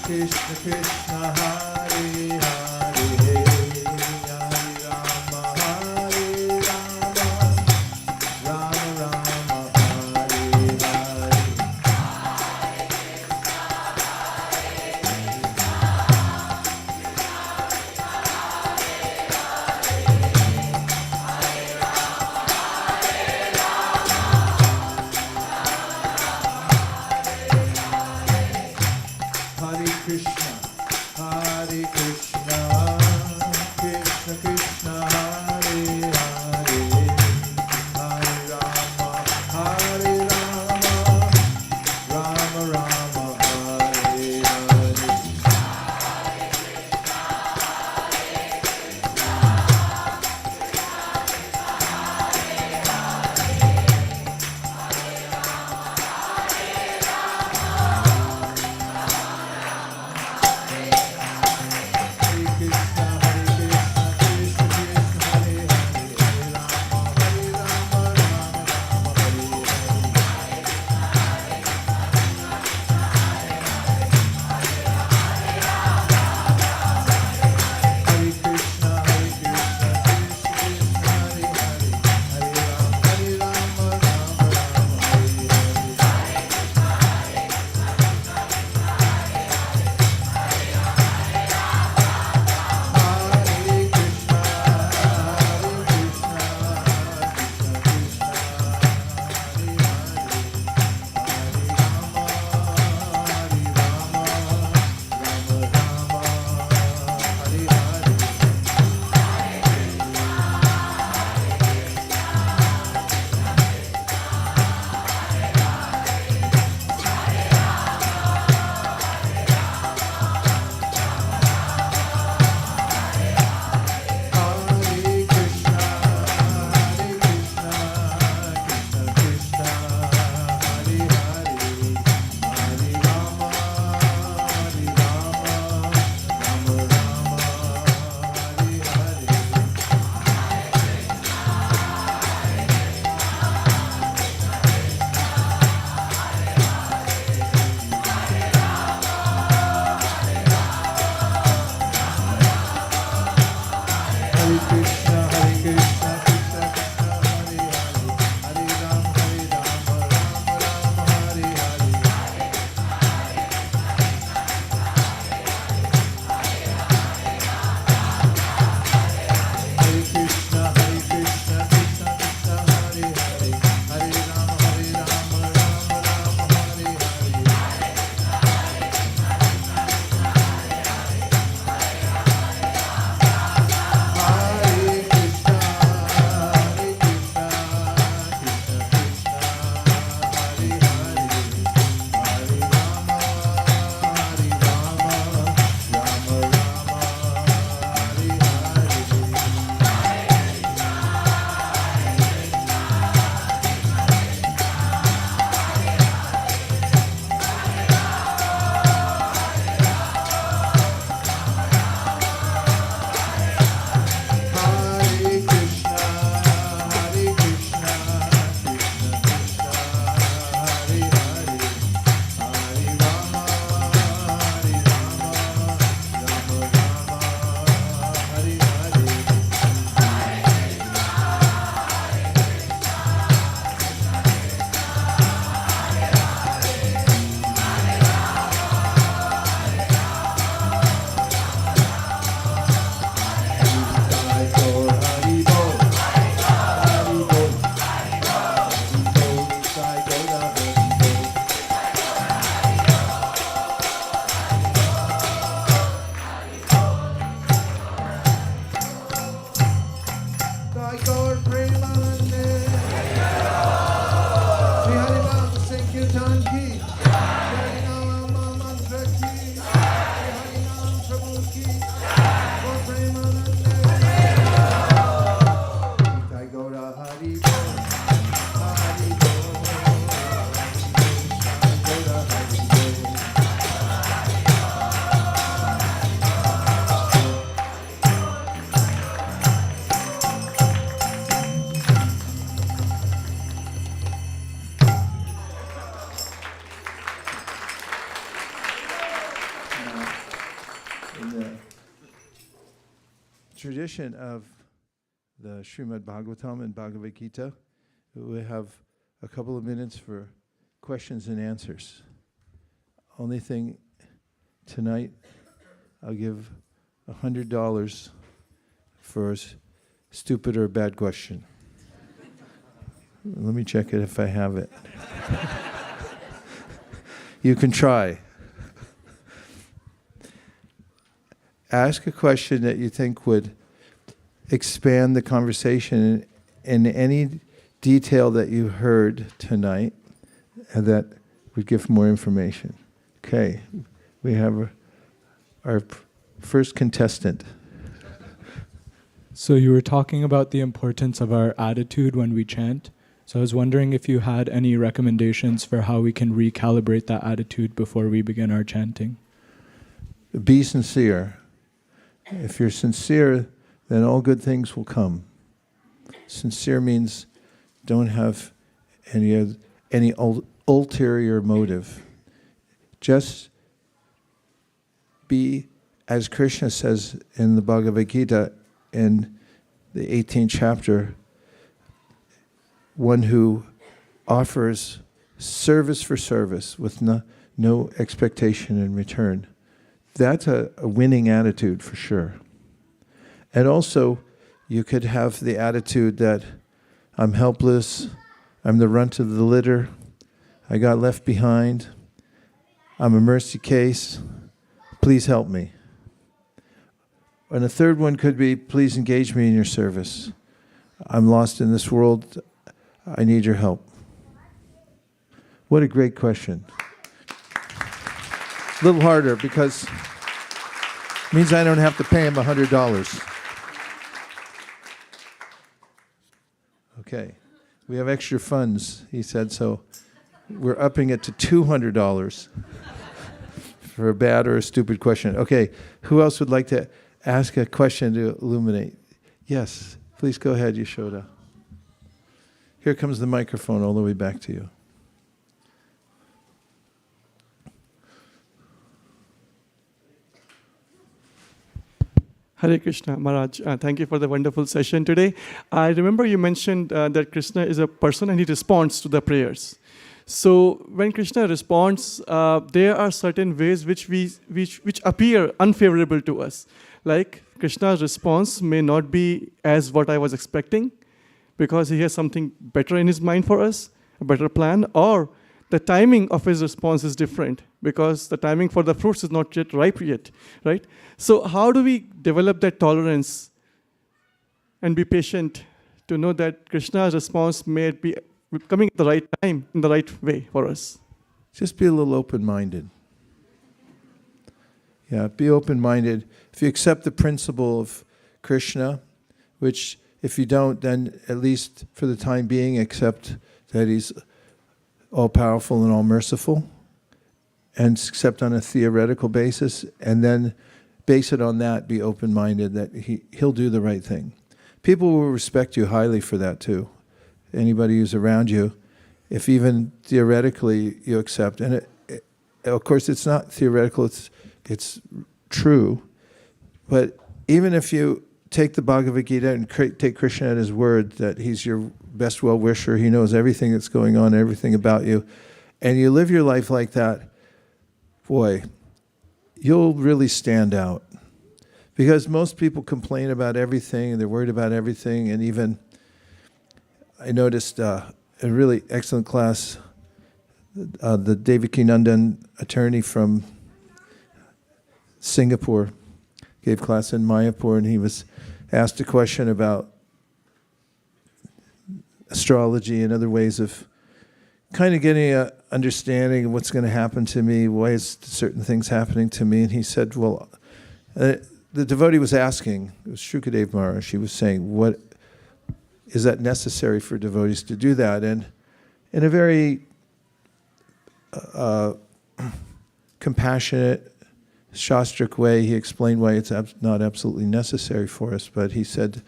Krishna Krishna Hare Hare, Hare Rama Hare Rama, Rama Rama Hare Hare. Hare Krishna, Hare Krishna, Krishna Krishna, Hare Hare, Hare Rama, Hare Rama, Rama Rama, Hare Hare. In the tradition of the Srimad Bhagavatam and Bhagavad Gita, we have a couple of minutes for questions and answers. Only thing tonight, I'll give $100 for a stupid or bad question. Let me check it if I have it. You can try. Ask a question that you think would expand the conversation in any detail that you heard tonight and that would give more information. Okay, we have our first contestant. So you were talking about the importance of our attitude when we chant. So I was wondering if you had any recommendations for how we can recalibrate that attitude before we begin our chanting. Be sincere. If you're sincere, then all good things will come. Sincere means don't have any ulterior motive. Just be, as Krishna says in the Bhagavad Gita, in the 18th chapter, one who offers service for service with no expectation in return. That's a winning attitude for sure. And also, you could have the attitude that I'm helpless, I'm the runt of the litter, I got left behind, I'm a mercy case, please help me. And a third one could be, please engage me in your service. I'm lost in this world, I need your help. What a great question. A little harder because it means I don't have to pay him $100. Okay, we have extra funds, he said, so we're upping it to $200 for a bad or a stupid question. Okay, who else would like to ask a question to illuminate? Yes, please go ahead, Yashoda. Here comes the microphone all the way back to you. Hare Krishna, Maharaj. Thank you for the wonderful session today. I remember you mentioned that Krishna is a person and he responds to the prayers. So when Krishna responds, there are certain ways which appear unfavorable to us. Like Krishna's response may not be as what I was expecting because he has something better in his mind for us, a better plan, or the timing of his response is different because the timing for the fruits is not yet ripe yet, right? So how do we develop that tolerance and be patient to know that Krishna's response may be coming at the right time, in the right way for us? Just be a little open-minded. Yeah, be open-minded. If you accept the principle of Krishna, which if you don't, then at least for the time being, accept that he's all-powerful and all-merciful, and accept on a theoretical basis, and then base it on that, be open-minded, that he'll do the right thing. People will respect you highly for that too. Anybody who's around you, if even theoretically you accept, and of course it's not theoretical, it's true, but even if you take the Bhagavad Gita and take Krishna at his word, that he's your best well-wisher, he knows everything that's going on, everything about you, and you live your life like that, boy, you'll really stand out. Because most people complain about everything, and they're worried about everything, and even, I noticed a really excellent class, the Devakinandan attorney from Singapore gave class in Mayapur, and he was asked a question about astrology and other ways of kind of getting an understanding of what's going to happen to me, why is certain things happening to me, and he said, well, the devotee was asking, it was Shukadev Maharaj, she was saying, what is that necessary for devotees to do that? And in a very compassionate, Shastric way, he explained why it's not absolutely necessary for us, but he said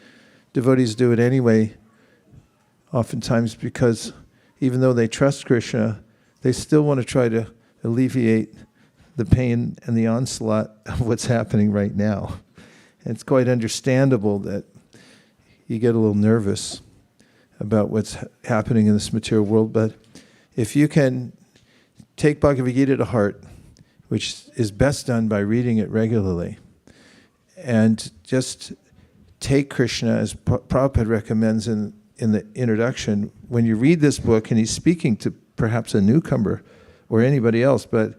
devotees do it anyway, oftentimes because even though they trust Krishna, they still want to try to alleviate the pain and the onslaught of what's happening right now. And it's quite understandable that you get a little nervous about what's happening in this material world. But if you can take Bhagavad Gita to heart, which is best done by reading it regularly, and just take Krishna, as Prabhupada recommends in the introduction, when you read this book, and he's speaking to perhaps a newcomer or anybody else, but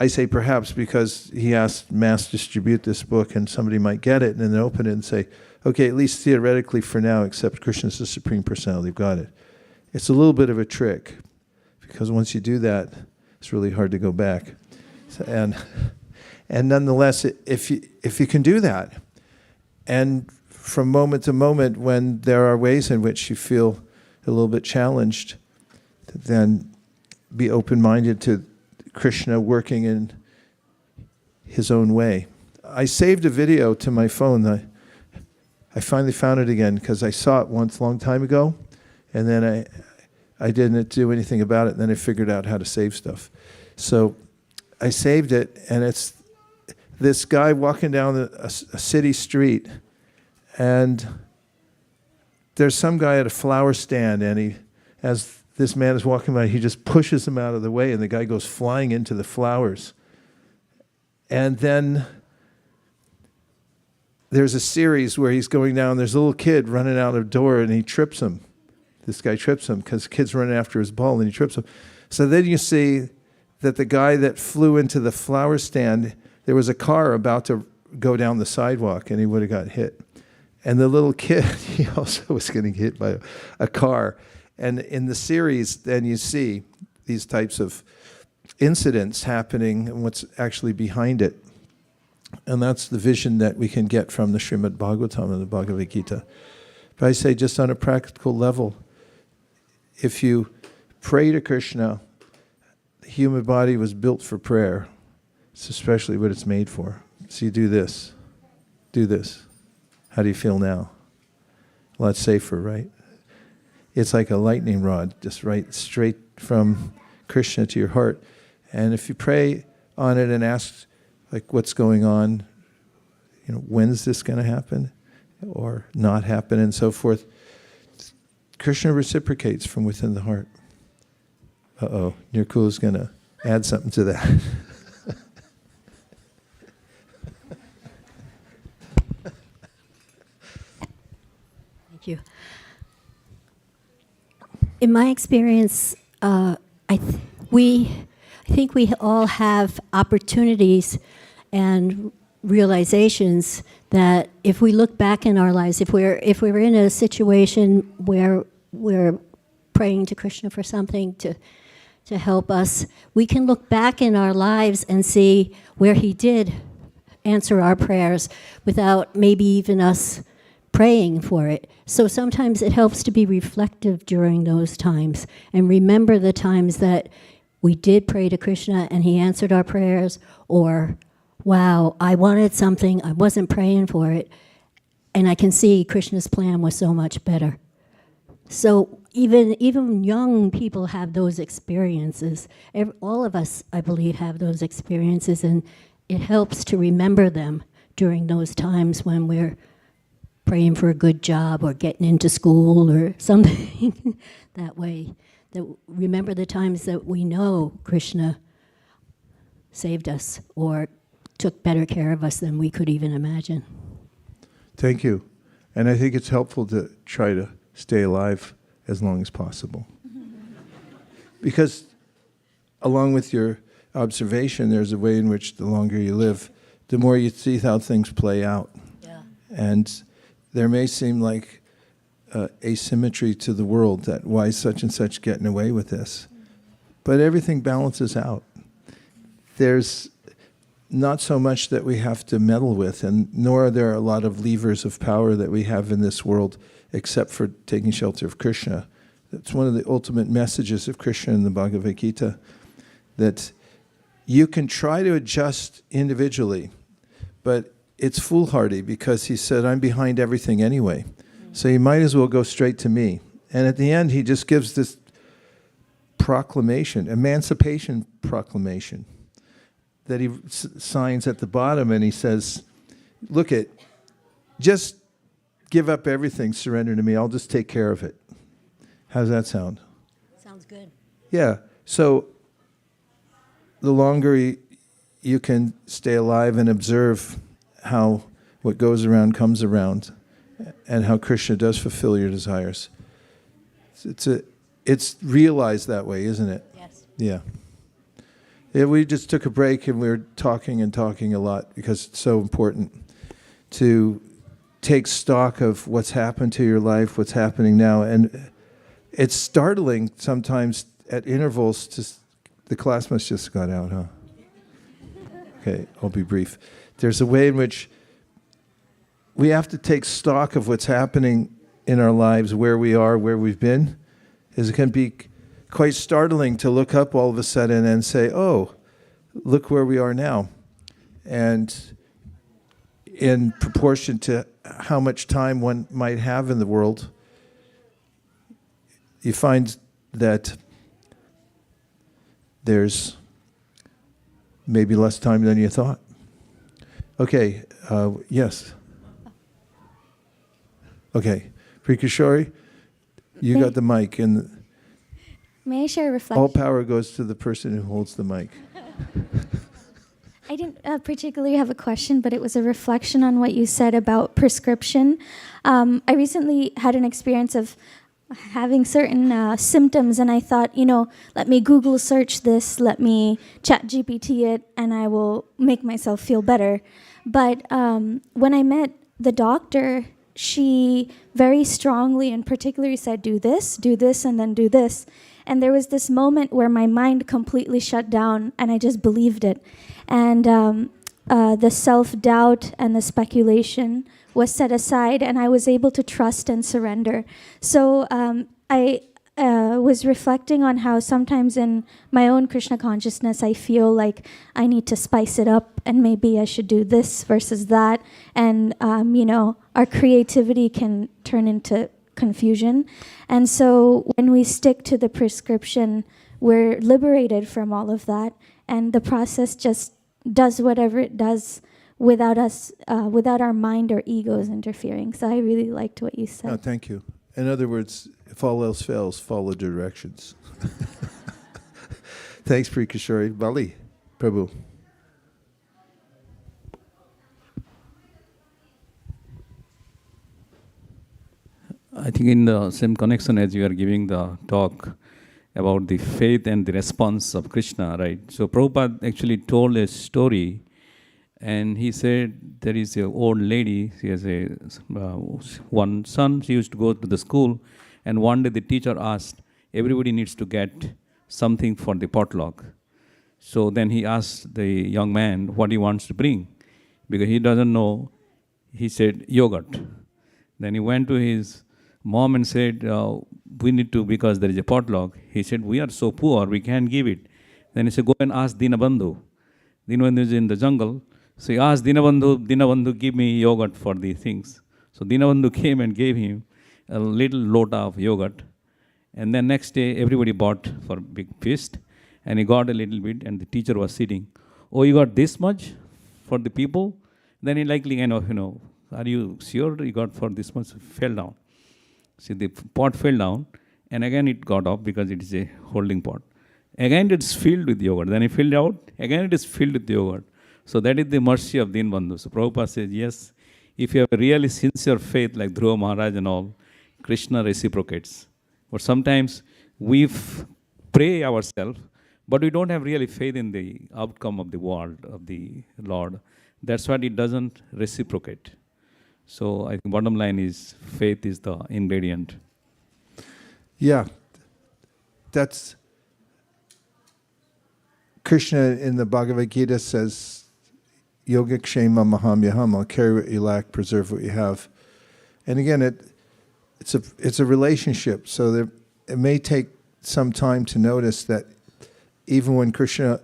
I say perhaps because he asked mass distribute this book and somebody might get it and then open it and say, okay, at least theoretically for now, accept Krishna as the Supreme Personality of Godhead. It's a little bit of a trick, because once you do that, it's really hard to go back. And nonetheless, if you can do that, and from moment to moment when there are ways in which you feel a little bit challenged, then be open-minded to Krishna working in his own way. I saved a video to my phone. I finally found it again because I saw it once a long time ago, and then I didn't do anything about it, and then I figured out how to save stuff. So I saved it, and it's this guy walking down a city street, and there's some guy at a flower stand, and as this man is walking by, he just pushes him out of the way, and the guy goes flying into the flowers. And then there's a series where he's going down, there's a little kid running out of the door, and he trips him. This guy trips him because the kid's running after his ball, and he trips him. So then you see that the guy that flew into the flower stand, there was a car about to go down the sidewalk, and he would have got hit. And the little kid, he also was getting hit by a car. And in the series, then you see these types of incidents happening and what's actually behind it. And that's the vision that we can get from the Srimad Bhagavatam and the Bhagavad Gita. But I say, just on a practical level, if you pray to Krishna, the human body was built for prayer. It's especially what it's made for. So you do this. Do this. How do you feel now? A lot safer, right? It's like a lightning rod, just right straight from Krishna to your heart. And if you pray on it and ask, like, what's going on? You know, when's this going to happen or not happen, and so forth? Krishna reciprocates from within the heart. Uh-oh, Nirkul is going to add something to that. Thank you. In my experience, I think we all have opportunities and realizations that if we look back in our lives, if we're in a situation where we're praying to Krishna for something to help us, we can look back in our lives and see where he did answer our prayers without maybe even us praying for it. So sometimes it helps to be reflective during those times and remember the times that we did pray to Krishna and he answered our prayers, or, wow, I wanted something, I wasn't praying for it, and I can see Krishna's plan was so much better. So even young people have those experiences. All of us, I believe, have those experiences, and it helps to remember them during those times when we're praying for a good job or getting into school or something that way. That remember the times that we know Krishna saved us or took better care of us than we could even imagine. Thank you. And I think it's helpful to try to stay alive as long as possible. Because along with your observation, there's a way in which the longer you live, the more you see how things play out. Yeah. And there may seem like asymmetry to the world, that why is such and such getting away with this? But everything balances out. There's not so much that we have to meddle with, and nor are there a lot of levers of power that we have in this world except for taking shelter of Krishna. That's one of the ultimate messages of Krishna in the Bhagavad Gita, that you can try to adjust individually, but it's foolhardy because he said, I'm behind everything anyway. So you might as well go straight to me. And at the end, he just gives this proclamation, emancipation proclamation. that he signs at the bottom, and he says, look it, just give up everything, surrender to me, I'll just take care of it. How's that sound? Sounds good. Yeah, so the longer you can stay alive and observe how what goes around comes around, and how Krishna does fulfill your desires. It's realized that way, isn't it? Yes. Yeah. Yeah, we just took a break and we were talking a lot because it's so important to take stock of what's happened to your life, what's happening now. And it's startling sometimes at intervals the class must just got out, huh? Okay, I'll be brief. There's a way in which we have to take stock of what's happening in our lives, where we are, where we've been. It can be quite startling to look up all of a sudden and say, oh, look where we are now. And in proportion to how much time one might have in the world, you find that there's maybe less time than you thought. Okay, yes. Okay, Prikishori, you got the mic, and May I share a reflection? all power goes to the person who holds the mic. I didn't particularly have a question, but it was a reflection on what you said about prescription. I recently had an experience of having certain symptoms, and I thought, let me Google search this, let me chat GPT it, and I will make myself feel better. But when I met the doctor, she very strongly and particularly said, do this, and then do this. And there was this moment where my mind completely shut down, and I just believed it. And the self-doubt and the speculation was set aside, and I was able to trust and surrender. So I was reflecting on how sometimes in my own Krishna consciousness, I feel like I need to spice it up, and maybe I should do this versus that. And, our creativity can turn into confusion. And so when we stick to the prescription, we're liberated from all of that, and the process just does whatever it does without us, without our mind or egos interfering. So I really liked what you said. Oh, thank you. In other words, if all else fails, follow directions. Thanks, Prikishori. Bali, Prabhu. I think in the same connection as you are giving the talk about the faith and the response of Krishna, right? So Prabhupada actually told a story, and he said there is an old lady, she has one son, she used to go to the school, and one day the teacher asked, everybody needs to get something for the potluck. So then he asked the young man what he wants to bring, because he doesn't know. He said, yogurt. Then he went to his mom and said, we need to, because there is a potluck. He said, we are so poor, we can't give it. Then he said, go and ask Dinabandhu. Dinabandhu is in the jungle. So he asked Dinabandhu, give me yogurt for these things. So Dinabandhu came and gave him a little lota of yogurt. And then next day, everybody bought for a big feast. And he got a little bit, and the teacher was sitting. Oh, you got this much for the people? Then he likely are you sure you got for this much? Fell down. See, the pot fell down, and again it got up because it is a holding pot. Again it's filled with yogurt. Then he filled out, again it is filled with yogurt. So that is the mercy of Dinabandhu. So Prabhupada says, yes, if you have a really sincere faith like Dhruva Maharaj and all, Krishna reciprocates. But sometimes we pray ourselves, but we don't have really faith in the outcome of the world, of the Lord. That's why it doesn't reciprocate. So I think bottom line is faith is the ingredient. Yeah, that's Krishna in the Bhagavad Gita says, Yoga Kshema Mahamyaham, I'll carry what you lack, preserve what you have. And again, it's a relationship, so it may take some time to notice that even when Krishna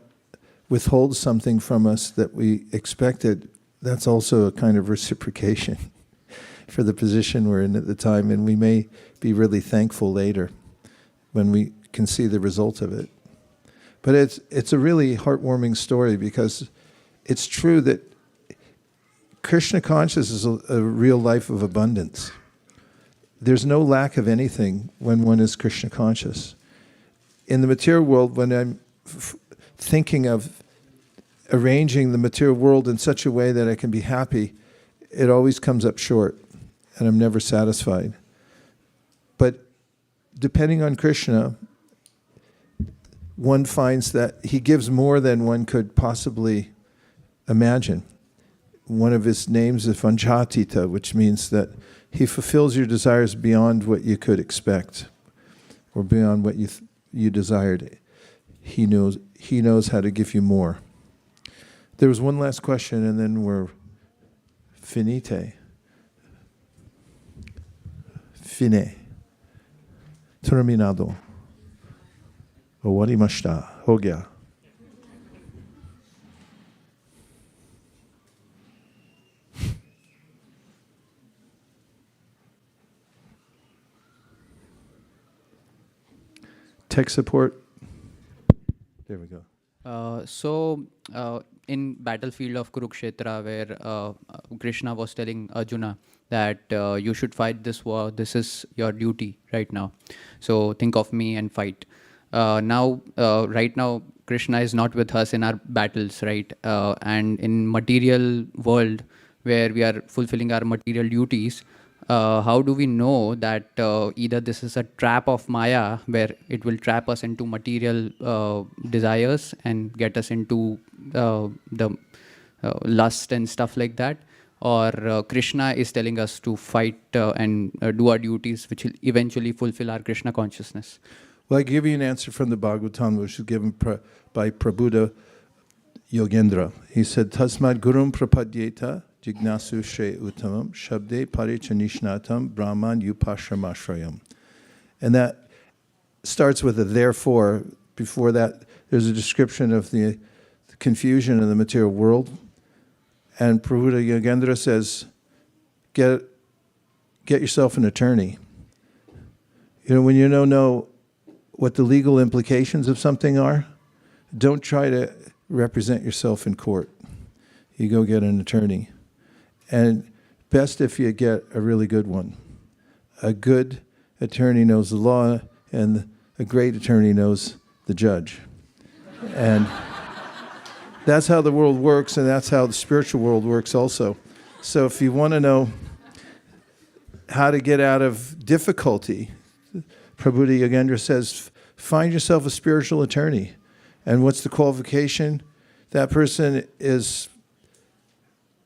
withholds something from us that we expected, that's also a kind of reciprocation for the position we're in at the time, and we may be really thankful later when we can see the result of it. But it's a really heartwarming story because it's true that Krishna consciousness is a real life of abundance. There's no lack of anything when one is Krishna conscious. In the material world, when I'm thinking of arranging the material world in such a way that I can be happy, it always comes up short, and I'm never satisfied. But depending on Krishna, one finds that he gives more than one could possibly imagine. One of his names is Vanjhatita, which means that he fulfills your desires beyond what you could expect, or beyond what you desired. He knows how to give you more. There was one last question, and then we're finite. Fine. Terminado. Owarimashita. Ho gaya. Tech support. There we go. In battlefield of Kurukshetra, where Krishna was telling Arjuna that you should fight this war, this is your duty right now. So think of me and fight. Right now, Krishna is not with us in our battles, right? And in material world, where we are fulfilling our material duties, how do we know that either this is a trap of Maya, where it will trap us into material desires and get us into the lust and stuff like that, or Krishna is telling us to fight and do our duties, which will eventually fulfill our Krishna consciousness? Well, I give you an answer from the Bhagavatam, which was given by Prabhupada Yogendra. He said, Tasmad Gurum Prapadyeta Jignasu Shre Uttamam Shabde Parichanishnatam Brahman Upashramashrayam. And that starts with a therefore. Before that, there's a description of the confusion in the material world. And Prabhupada Yogendra says, get yourself an attorney. You know, when you don't know what the legal implications of something are, don't try to represent yourself in court. You go get an attorney. And best if you get a really good one. A good attorney knows the law, and a great attorney knows the judge. And that's how the world works, and that's how the spiritual world works also. So if you want to know how to get out of difficulty, Prabhupada Yogendra says, find yourself a spiritual attorney. And what's the qualification? That person is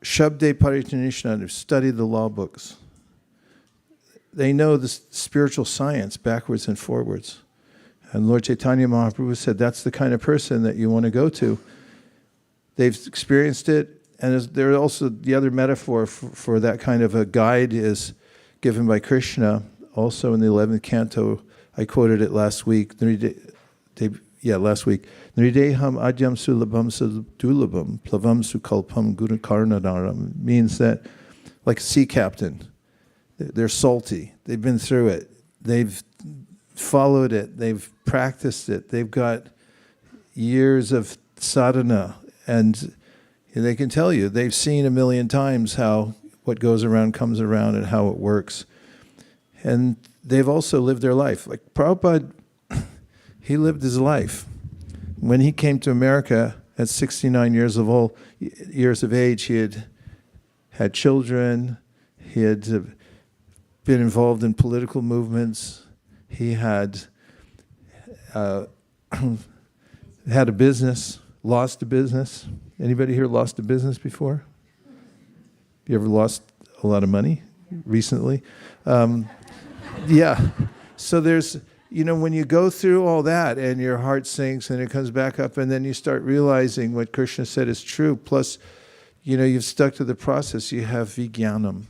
Shabde Paritanishna, they've studied the law books. They know the spiritual science backwards and forwards. And Lord Chaitanya Mahaprabhu said that's the kind of person that you want to go to. They've experienced it, and there are also the other metaphor for that kind of a guide is given by Krishna, also in the 11th canto. I quoted it last week. Last week. Nrideham adyam sulabham sadulabham plavam sukalpam guru karnadaram means that, like a sea captain, they're salty. They've been through it. They've followed it. They've practiced it. They've got years of sadhana, and they can tell you they've seen a million times how what goes around comes around and how it works. And they've also lived their life. Like Prabhupada, he lived his life. When he came to America at 69 years of age, he had had children. He had been involved in political movements. He had had a business, lost a business. Anybody here lost a business before? You ever lost a lot of money recently? Yeah. So there's, when you go through all that and your heart sinks and it comes back up, and then you start realizing what Krishna said is true, plus, you've stuck to the process, you have vijnanam,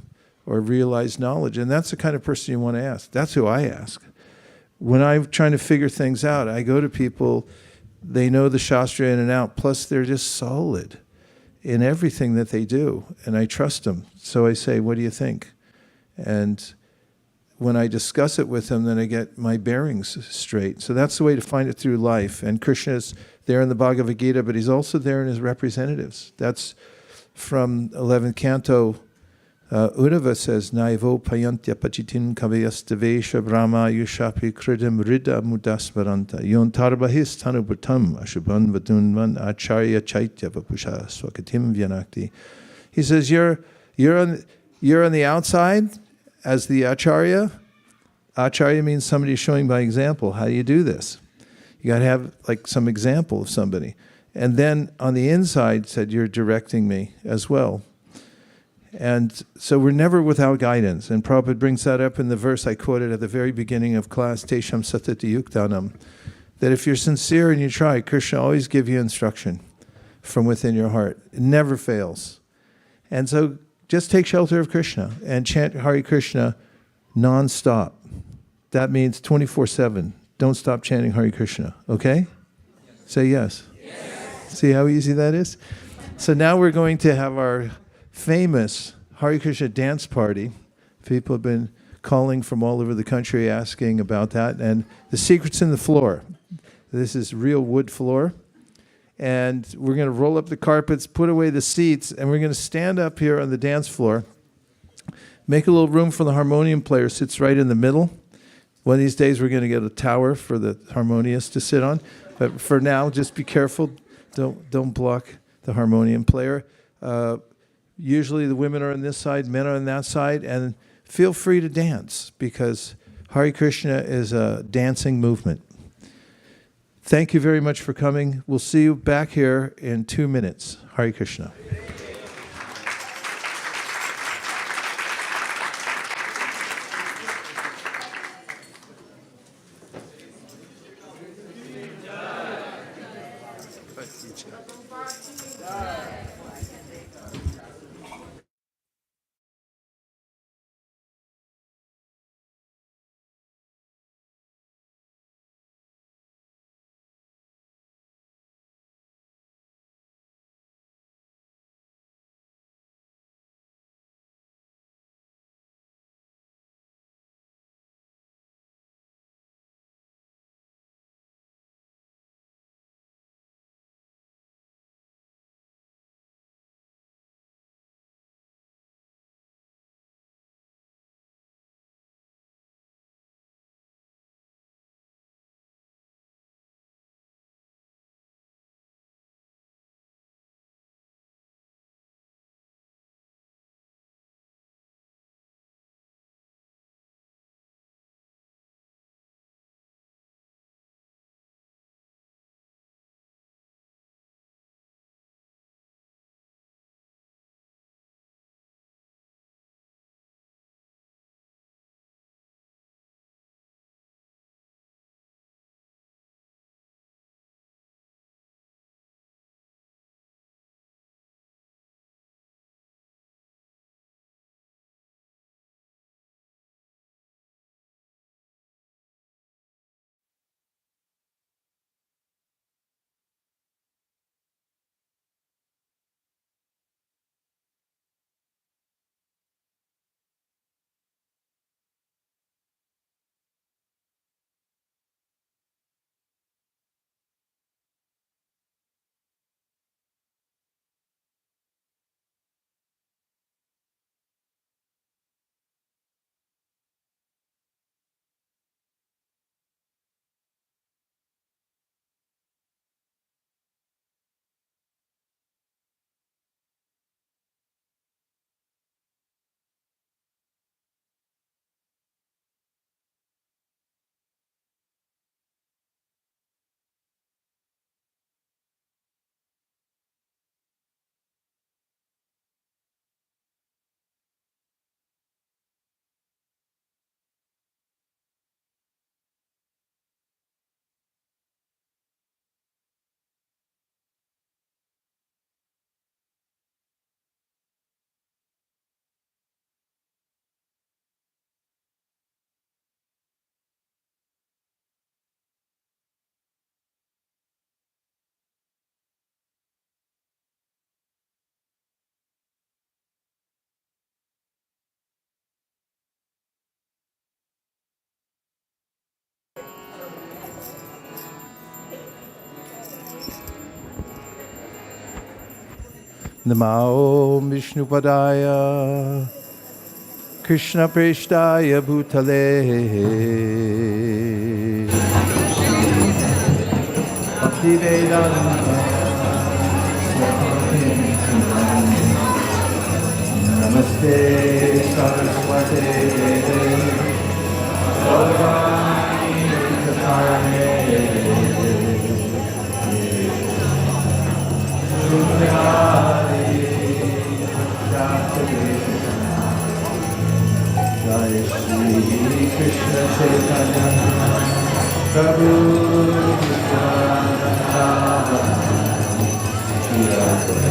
or realized knowledge. And that's the kind of person you want to ask. That's who I ask. When I'm trying to figure things out, I go to people, they know the Shastra in and out, plus they're just solid in everything that they do, and I trust them. So I say, what do you think? And when I discuss it with him, then I get my bearings straight. So that's the way to find it through life. And Krishna is there in the Bhagavad Gita, but he's also there in his representatives. That's from 11th canto. Uddhava says, Naivo payantya pachitin kavayastevesha brahma yushapi kridim rida mudasvaranta yontarbahis tanubutam ashubhan vadunvan acharya chaitya vapusha swakatim vyanakti. He says, you're on the outside as the acharya. Acharya means somebody showing by example. How do you do this? You got to have like some example of somebody. And then on the inside said, you're directing me as well. And so we're never without guidance. And Prabhupada brings that up in the verse I quoted at the very beginning of class, Tesham Satati Yuktanam, that if you're sincere and you try, Krishna always gives you instruction from within your heart. It never fails. And so just take shelter of Krishna and chant Hare Krishna non-stop. That means 24/7. Don't stop chanting Hare Krishna, okay? Say yes. Yes. See how easy that is? So now we're going to have our famous Hare Krishna dance party. People have been calling from all over the country asking about that. And the secret's in the floor. This is real wood floor. And we're going to roll up the carpets, put away the seats, and we're going to stand up here on the dance floor, make a little room for the harmonium player, sits right in the middle. One of these days we're going to get a tower for the harmoniist to sit on. But for now, just be careful. Don't block the harmonium player. Usually the women are on this side, men are on that side, and feel free to dance because Hare Krishna is a dancing movement. Thank you very much for coming. We'll see you back here in 2 minutes. Hare Krishna. Namo Vishnupadaya Krishna Preshtaya Bhutale Bhaktivedanta Namaste Saraswate Gaurani Katharane Shunyadi Jai Shri Krishna Chaitanya Prabhu Nityananda Shri Radha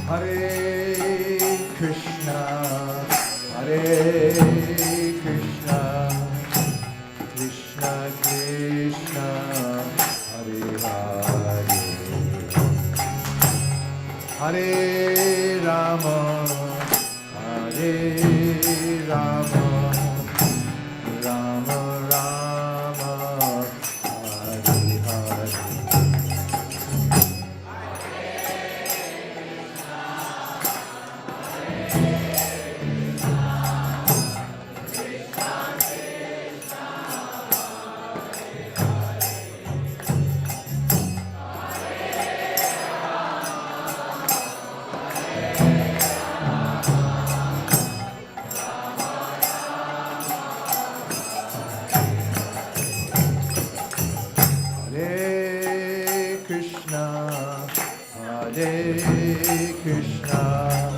Hare Krishna, Hare Krishna, Krishna Krishna, Hare Hare, Hare Rama, Hare Rama, Rama Rama, Hare Rama, Hare Rama, Rama Rama, Hare Hare. Hare Krishna, Hare Krishna,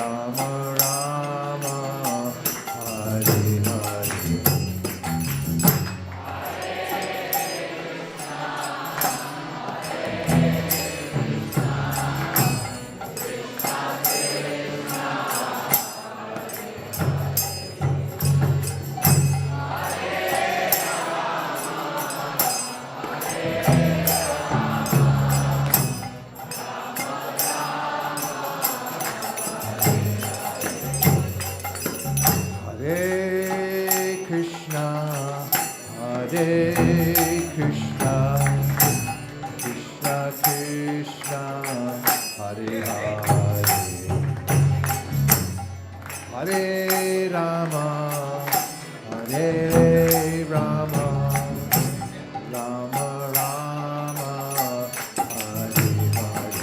Rama Rama, Hare Hare. Hare Krishna, Hare Krishna, Krishna Krishna, Hare Hare, Hare Rama, Hare Rama, Rama Rama, Hare Hare.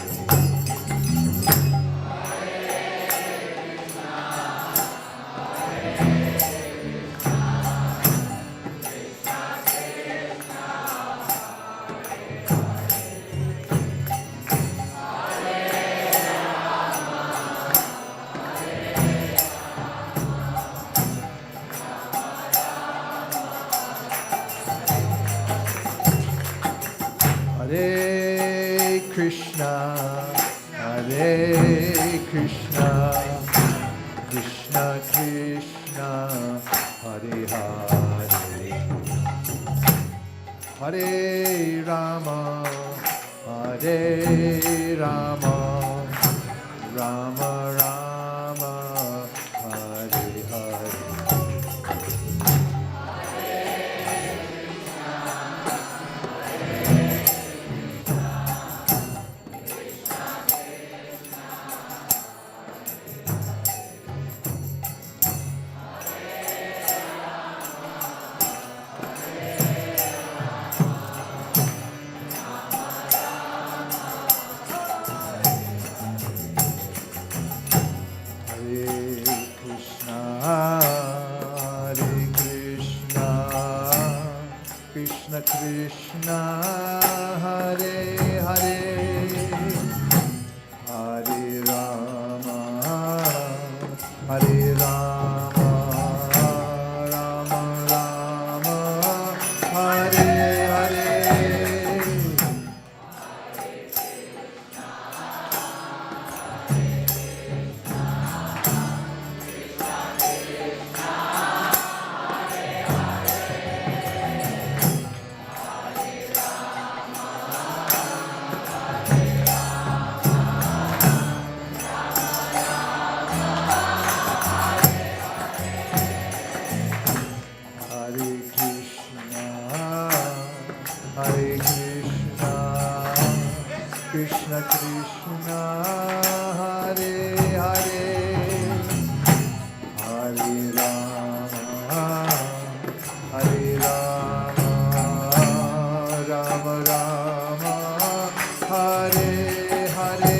Hare Krishna, Hare Krishna, Krishna Krishna, Hare Hare, Hare Rama, Hare Rama, Rama Rama, Hare Hare. Krishna Krishna, Hare Hare, Hare Rama, Hare Rama, Rama Rama, Hare Hare. Krishna Krishna, Hare Hare, Hare Rama, Hare Rama, Rama Rama, Hare Hare.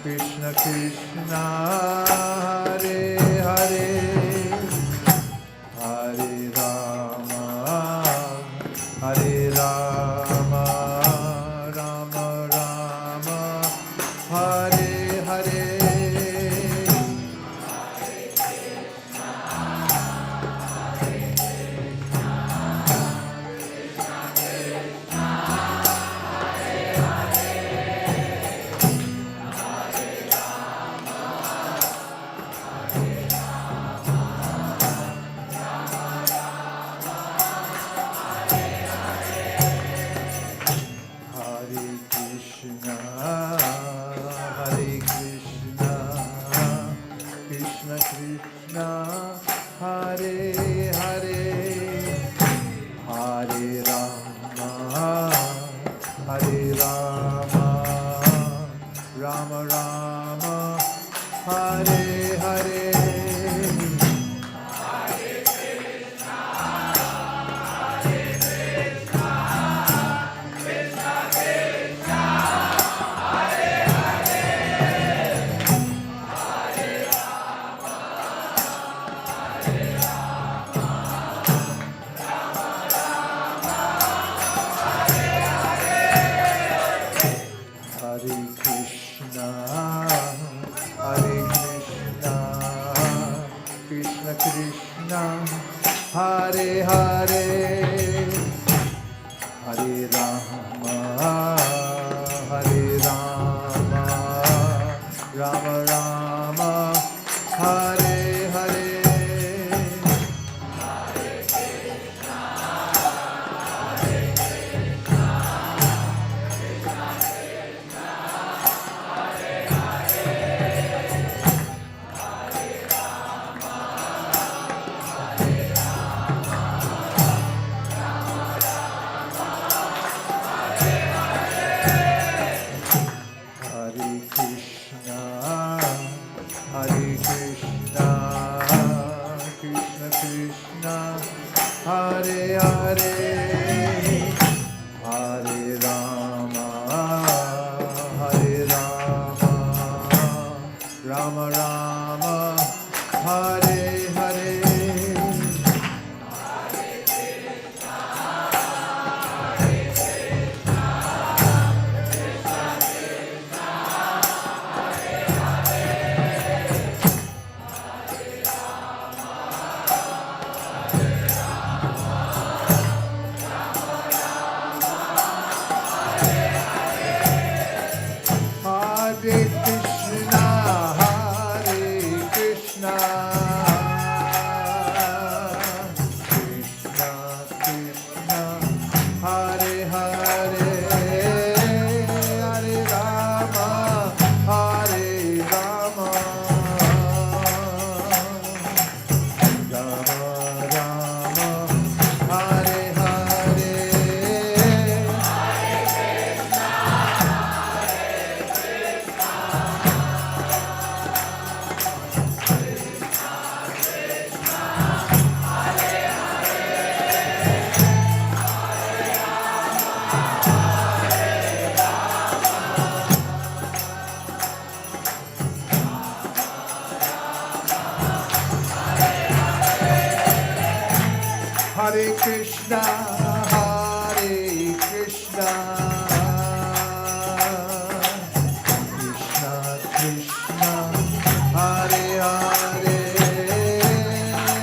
Krishna Krishna, Hare Hare, Hare Rama, Hare Rama, Rama Rama, Hare Hare. Krishna Krishna, Hare Hare, Hare Rama, Hare Rama, Rama Rama, Hare Hare. Hare Krishna, Hare Krishna, Krishna Krishna, Hare Hare, Hare Rama, Hare Rama, Rama Rama, Hare Hare. Hare Krishna, Hare Krishna, Krishna Krishna, Hare Hare, Hare Rama, Hare Rama, Rama Rama, Hare Hare. Hare Krishna, Hare Krishna, Krishna Krishna, Hare Hare, Hare Rama, Hare Rama, Rama Rama, Hare Hare. Hare Krishna, Hare Krishna, Krishna Krishna, Hare Hare,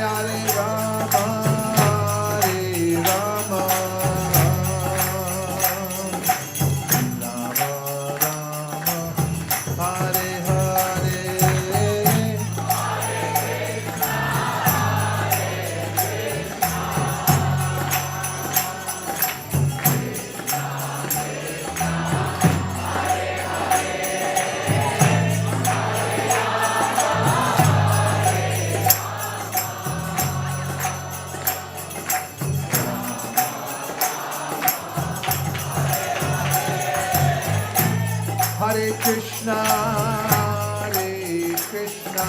Hare Rama, Hare Rama, Rama Rama, Hare Hare. Hare Krishna, Hare Krishna,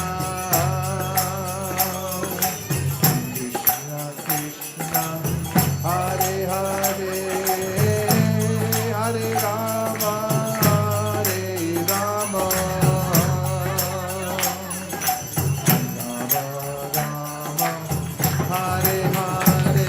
Krishna Krishna, Hare Hare, Hare Rama, Hare Rama, Rama Rama, Hare Hare.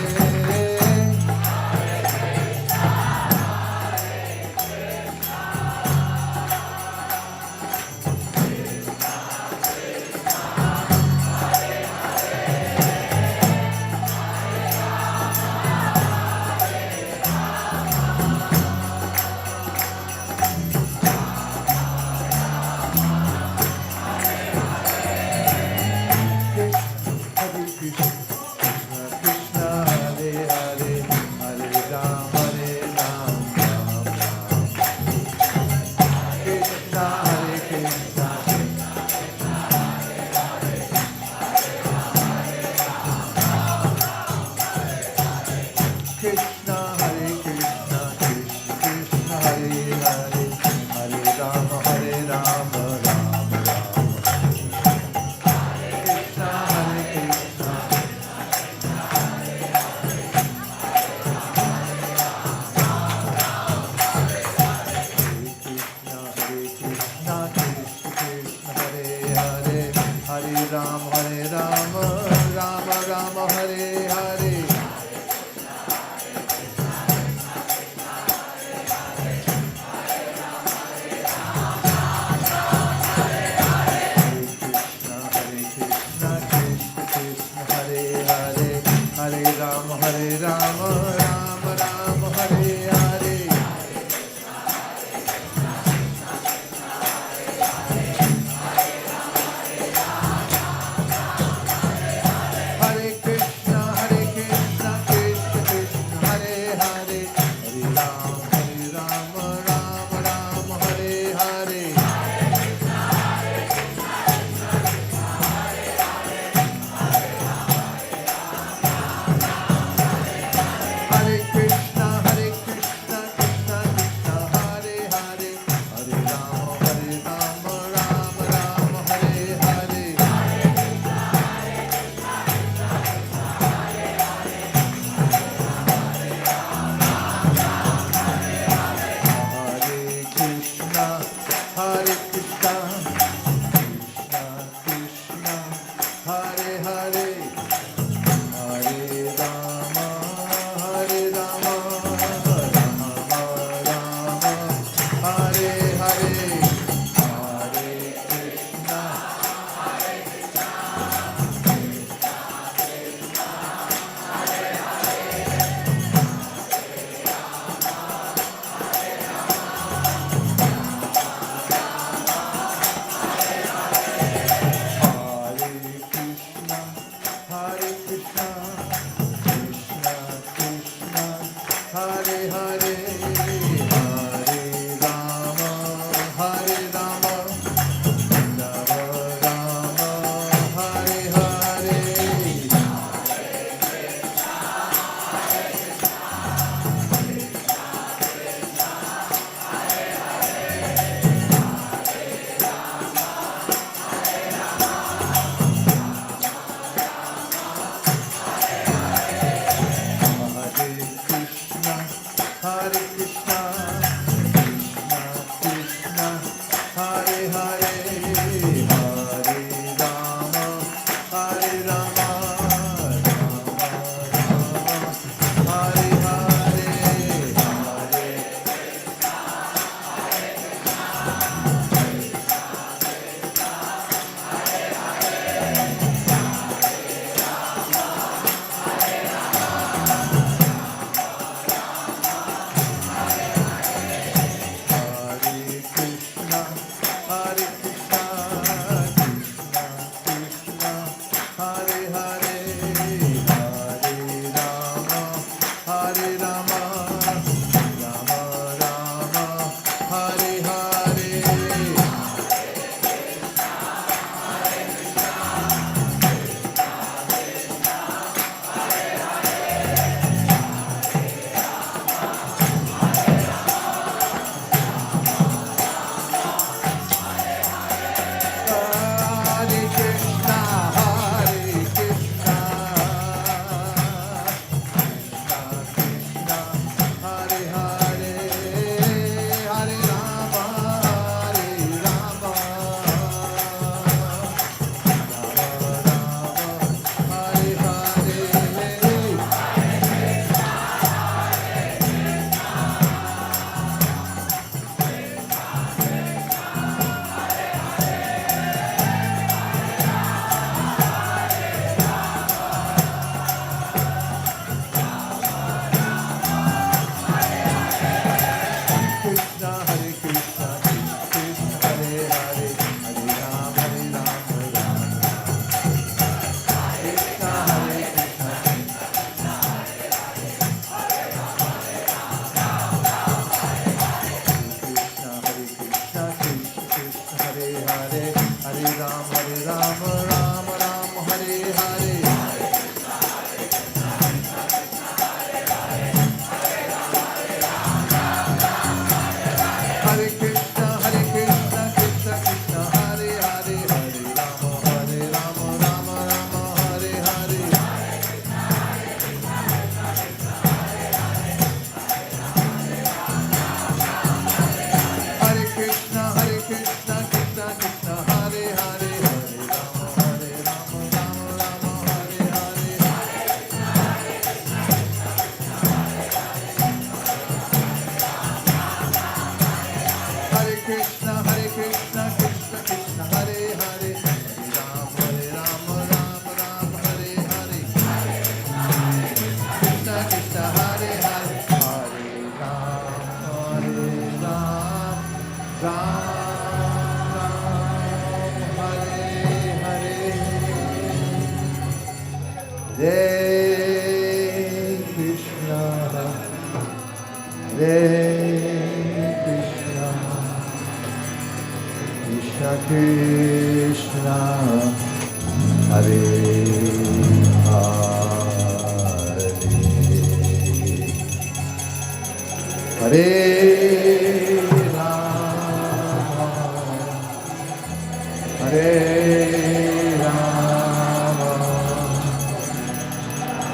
Rama,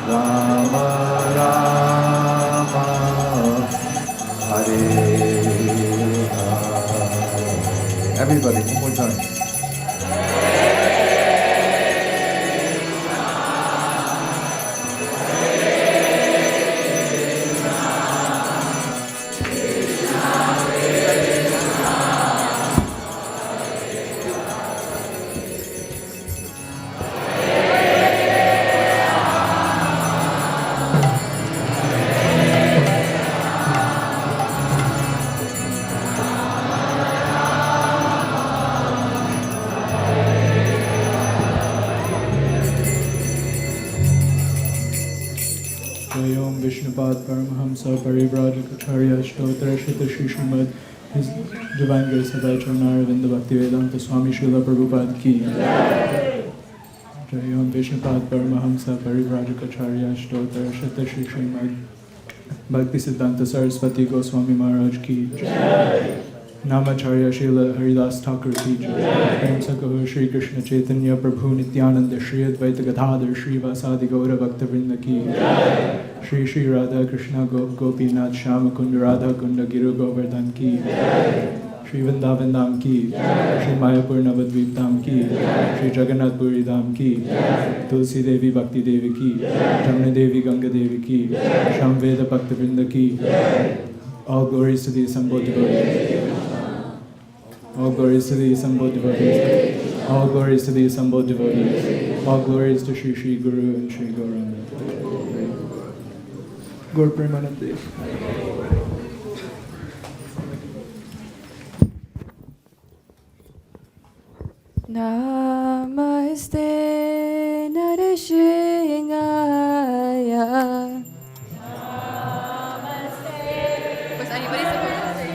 Rama Rama, Hare Hare. Everybody, one more time. Jayom Vishnupad Paramahamsa Parivrajacharya Shtotra Shita Shishimad His Divine Grace Adai Charnaravinda Bhaktivedanta Swami Srila Prabhupada Ki. Jayom Vishnupad Paramahamsa Parivrajacharya Shtotra Shita Shishimad Bhakti Siddhanta Saraswati Goswami Maharaj Ki. Namacharya Srila Haridas Thakur Ki. Prem Sakaho Shri Krishna Chaitanya Prabhu Nityananda Shri Advaita Gadadhar Shri Vasadi Gaura Bhaktavrinda Ki. Shri Shri Radha Krishna Gopinath Shama Kunda Radha Kunda Giru Govardhan Ki. Shri Vrindavan Dham Ki. Shri Mayapur Navadvip Dham Ki. Shri Jagannath Puri Dham Ki. Tulsi Devi Bhakti Devi Ki. Jamna Devi Ganga Devi Ki. Sham Veda Bhaktavrinda Ki. All glories to the assembled devotees. All glories to the assembled devotees. All glories to the assembled devotees. All glories to Shri Shri Guru and Shri Gauranga. Gaur Premanande. Namaste Narashingaya. Was anybody supposed to say?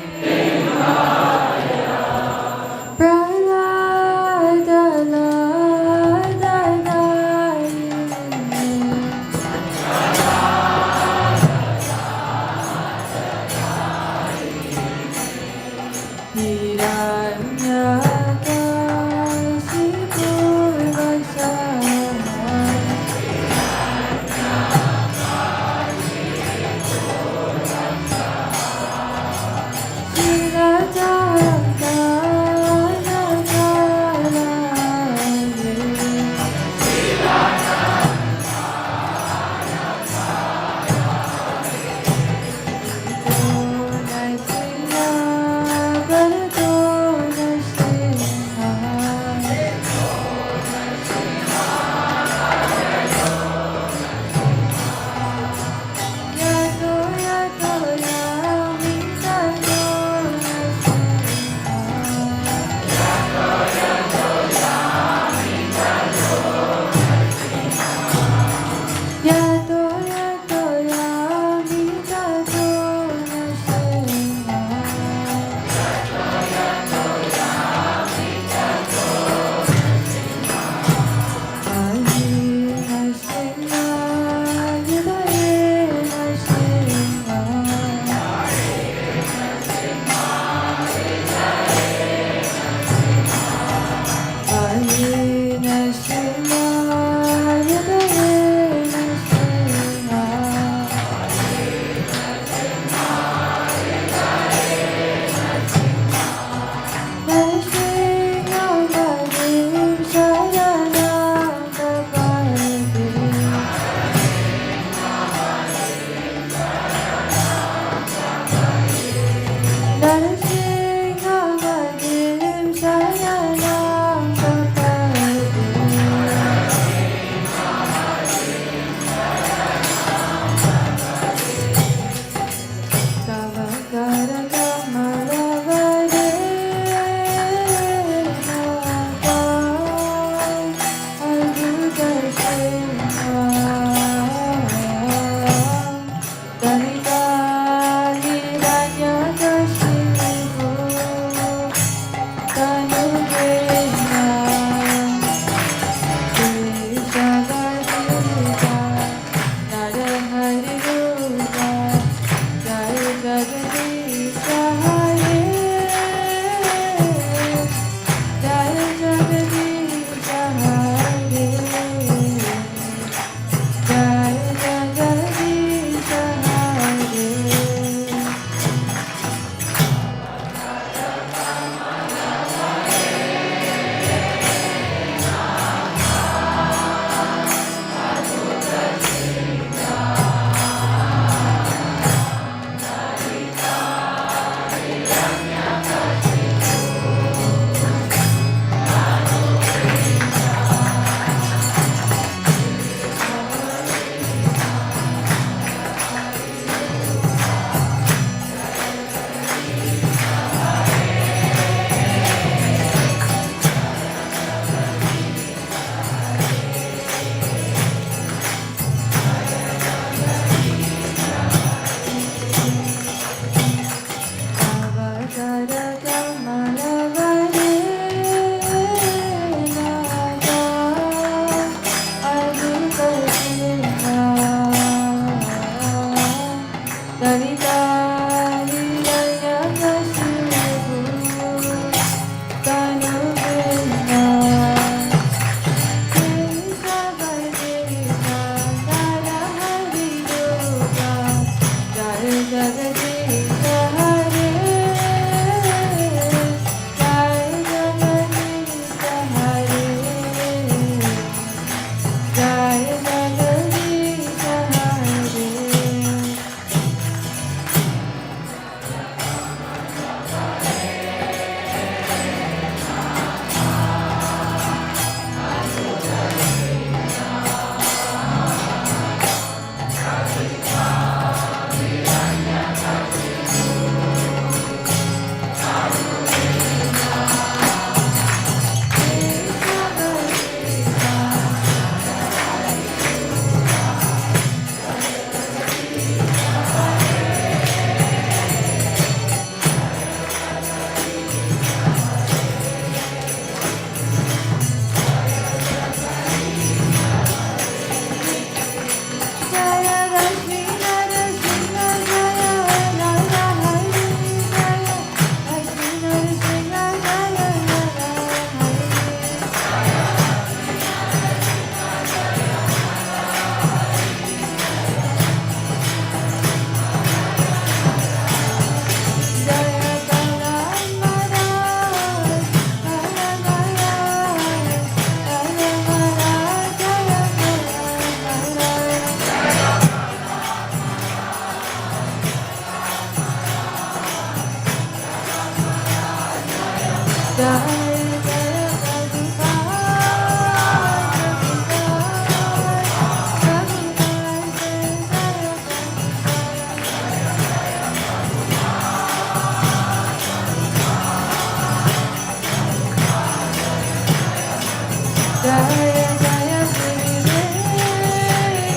Jaya Jaya Gurudev,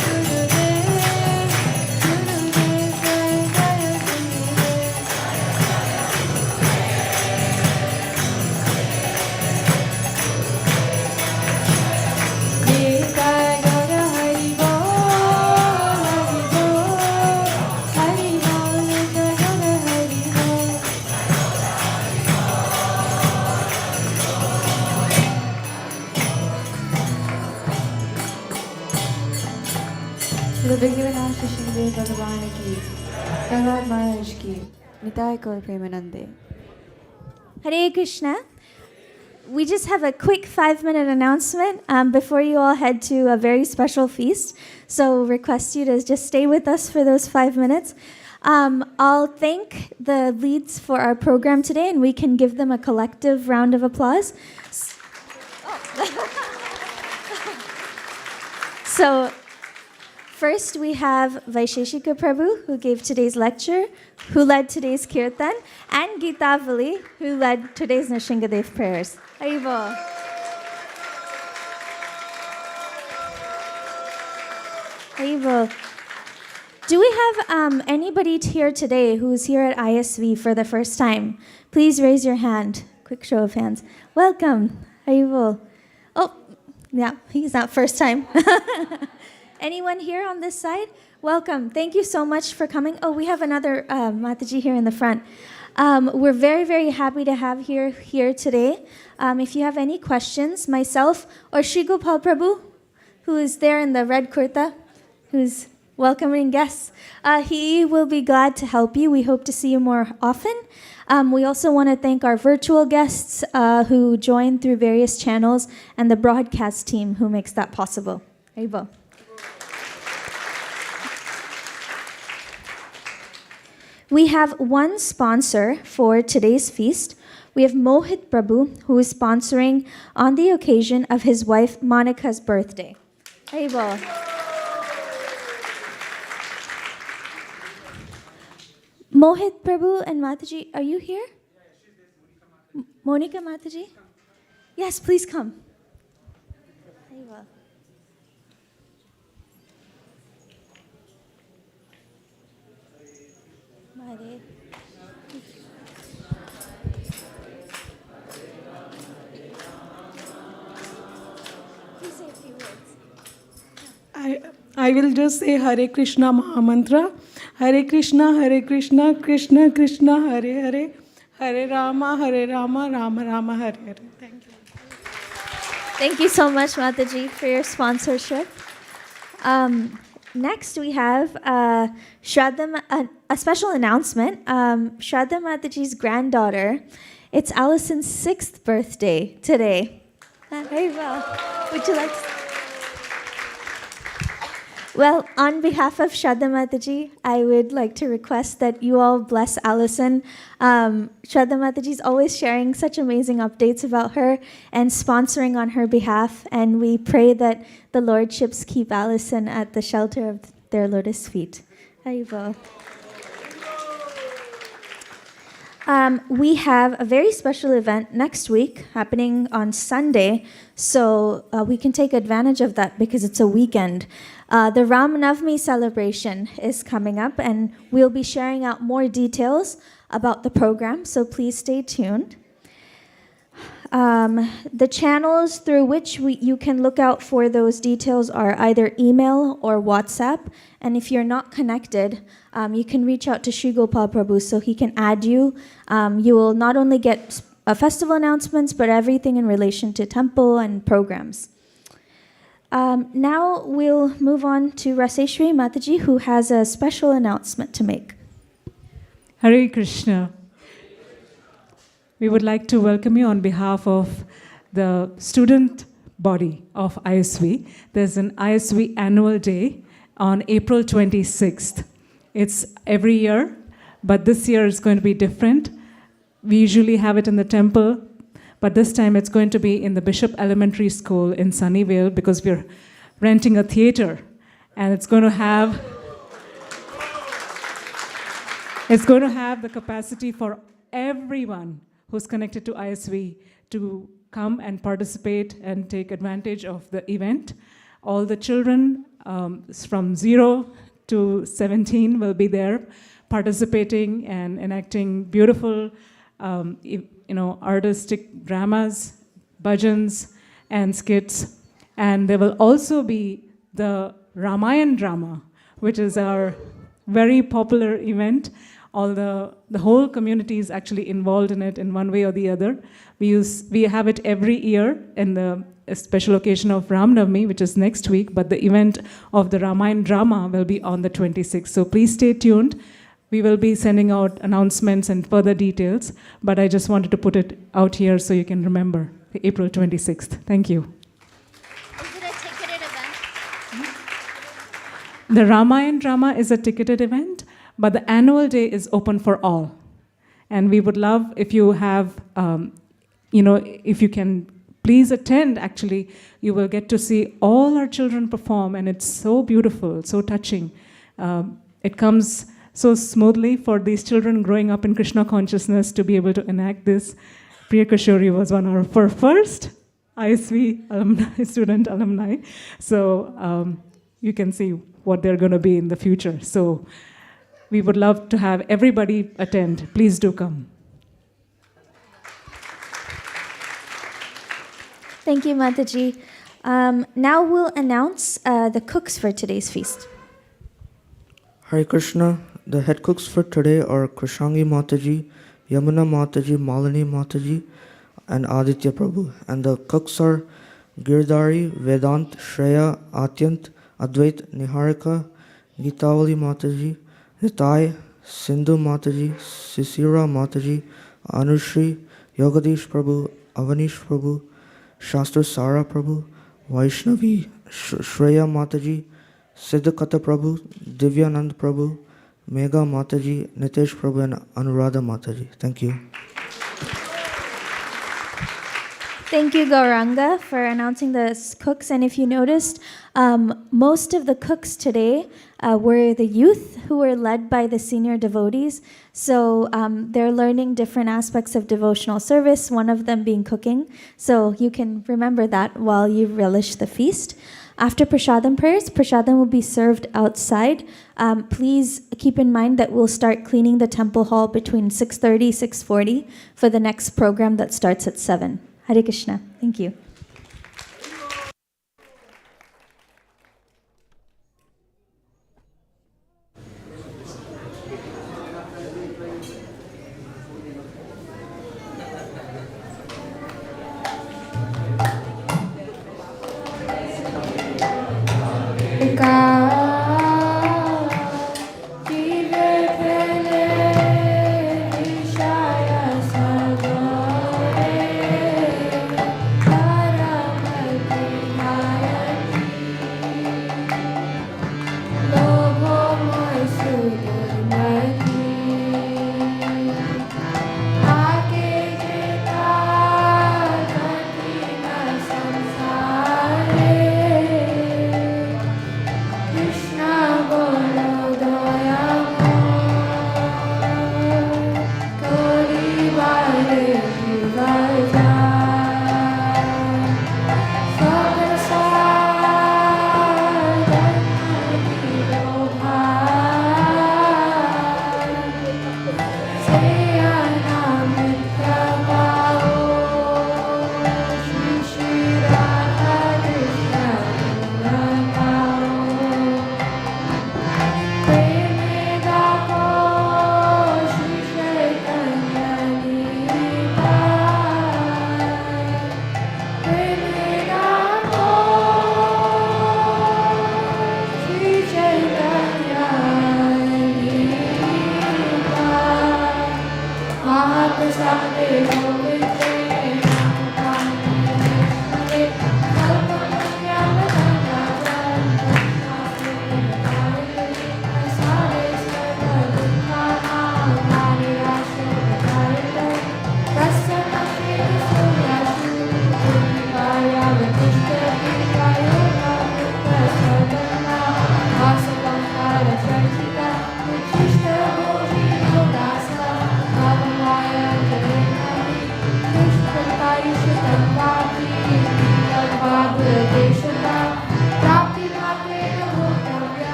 Gurudev, Gurudev, Jaya Jaya Gurudev. Nitai Gaura Hari Bol, Hari Bol, Nitai Gaura Hari Bol. The Bhagavan Shri Bhagavan ki, Prahlad Maharaj ki, Nitai Gaur Premanande. Hare Krishna. We just have a quick 5-minute announcement before you all head to a very special feast. So request you to just stay with us for those 5 minutes. I'll thank the leads for our program today, and we can give them a collective round of applause. So first we have Vaisesika Prabhu, who gave today's lecture, who led today's kirtan, and Geetavali, who led today's Nishingadev prayers. Haribol. Haribol. Do we have anybody here today who's here at ISV for the first time? Please raise your hand. Quick show of hands. Welcome. Haribol. Oh, yeah, he's not first time. Anyone here on this side? Welcome. Thank you so much for coming. Oh, we have another Mataji here in the front. We're very, very happy to have here today. If you have any questions, myself or Sri Gopal Prabhu, who is there in the red kurta, who's welcoming guests, he will be glad to help you. We hope to see you more often. We also want to thank our virtual guests who join through various channels and the broadcast team who makes that possible. Haribol. We have one sponsor for today's feast. We have Mohit Prabhu, who is sponsoring on the occasion of his wife Monika's birthday. Haribol. Mohit Prabhu and Mataji, are you here? Monica Mataji? Yes, please come. Haribol. Hare. Please say a few words. I will just say Hare Krishna Mahamantra. Hare Krishna, Krishna Krishna, Hare Hare, Hare Rama, Rama Rama, Hare Hare. Thank you. Thank you so much, Mataji, for your sponsorship. Next, we have Shraddha, a special announcement. Shraddha Mataji's granddaughter, it's Allison's 6th birthday today. Very well. Would you like to? Well, on behalf of Shraddha Mataji, I would like to request that you all bless Allison. Shraddha Mataji is always sharing such amazing updates about her and sponsoring on her behalf, and we pray that the Lordships keep Allison at the shelter of their lotus feet. Haribol. We have a very special event next week happening on Sunday, so we can take advantage of that because it's a weekend. The Ram Navami celebration is coming up, and we'll be sharing out more details about the program, so please stay tuned. The channels through which you can look out for those details are either email or WhatsApp. And if you're not connected, you can reach out to Sri Gopal Prabhu so he can add you. You will not only get festival announcements, but everything in relation to temple and programs. Now we'll move on to Raseshri Mataji, who has a special announcement to make. Hare Krishna. We would like to welcome you on behalf of the student body of ISV. There's an ISV annual day on April 26th. It's every year, but this year it's going to be different. We usually have it in the temple, but this time it's going to be in the Bishop Elementary School in Sunnyvale because we're renting a theater, and it's going to have the capacity for everyone who's connected to ISV to come and participate and take advantage of the event. All the children from 0 to 17 will be there participating and enacting beautiful artistic dramas, bhajans, and skits. And there will also be the Ramayan drama, which is our very popular event. The whole community is actually involved in it in one way or the other. We have it every year in the special occasion of Ram Navami, which is next week, but the event of the Ramayan drama will be on the 26th. So please stay tuned. We will be sending out announcements and further details, but I just wanted to put it out here so you can remember, April 26th. Thank you. Is it a ticketed event? The Ramayan drama is a ticketed event, but the annual day is open for all. And we would love if you have, if you can please attend, actually. You will get to see all our children perform, and it's so beautiful, so touching. It comes so smoothly for these children growing up in Krishna consciousness to be able to enact this. Priya Kishori was one of our first ISV student alumni. So you can see what they're going to be in the future. So we would love to have everybody attend. Please do come. Thank you, Mataji. Now we'll announce the cooks for today's feast. Hare Krishna. The head cooks for today are Krishangi Mataji, Yamuna Mataji, Malini Mataji, and Aditya Prabhu. And the cooks are Girdhari, Vedant, Shreya, Atyant, Advait, Niharika, Geetavali Mataji, Ritai, Sindhu Mataji, Sisira Mataji, Anushri, Yogadish Prabhu, Avanish Prabhu, Shastra Sara Prabhu, Vaishnavi, Shreya Mataji, Siddhakata Prabhu, Divyanand Prabhu, Megha Mataji, Nitesh Prabhu, and Anuradha Mataji. Thank you. Thank you, Gauranga, for announcing the cooks. And if you noticed, most of the cooks today were the youth who were led by the senior devotees. So they're learning different aspects of devotional service, one of them being cooking. So you can remember that while you relish the feast. After prasadam prayers, prasadam will be served outside. Please keep in mind that we'll start cleaning the temple hall between 6:30, 6:40 for the next program that starts at 7. Hare Krishna. Thank you. Hare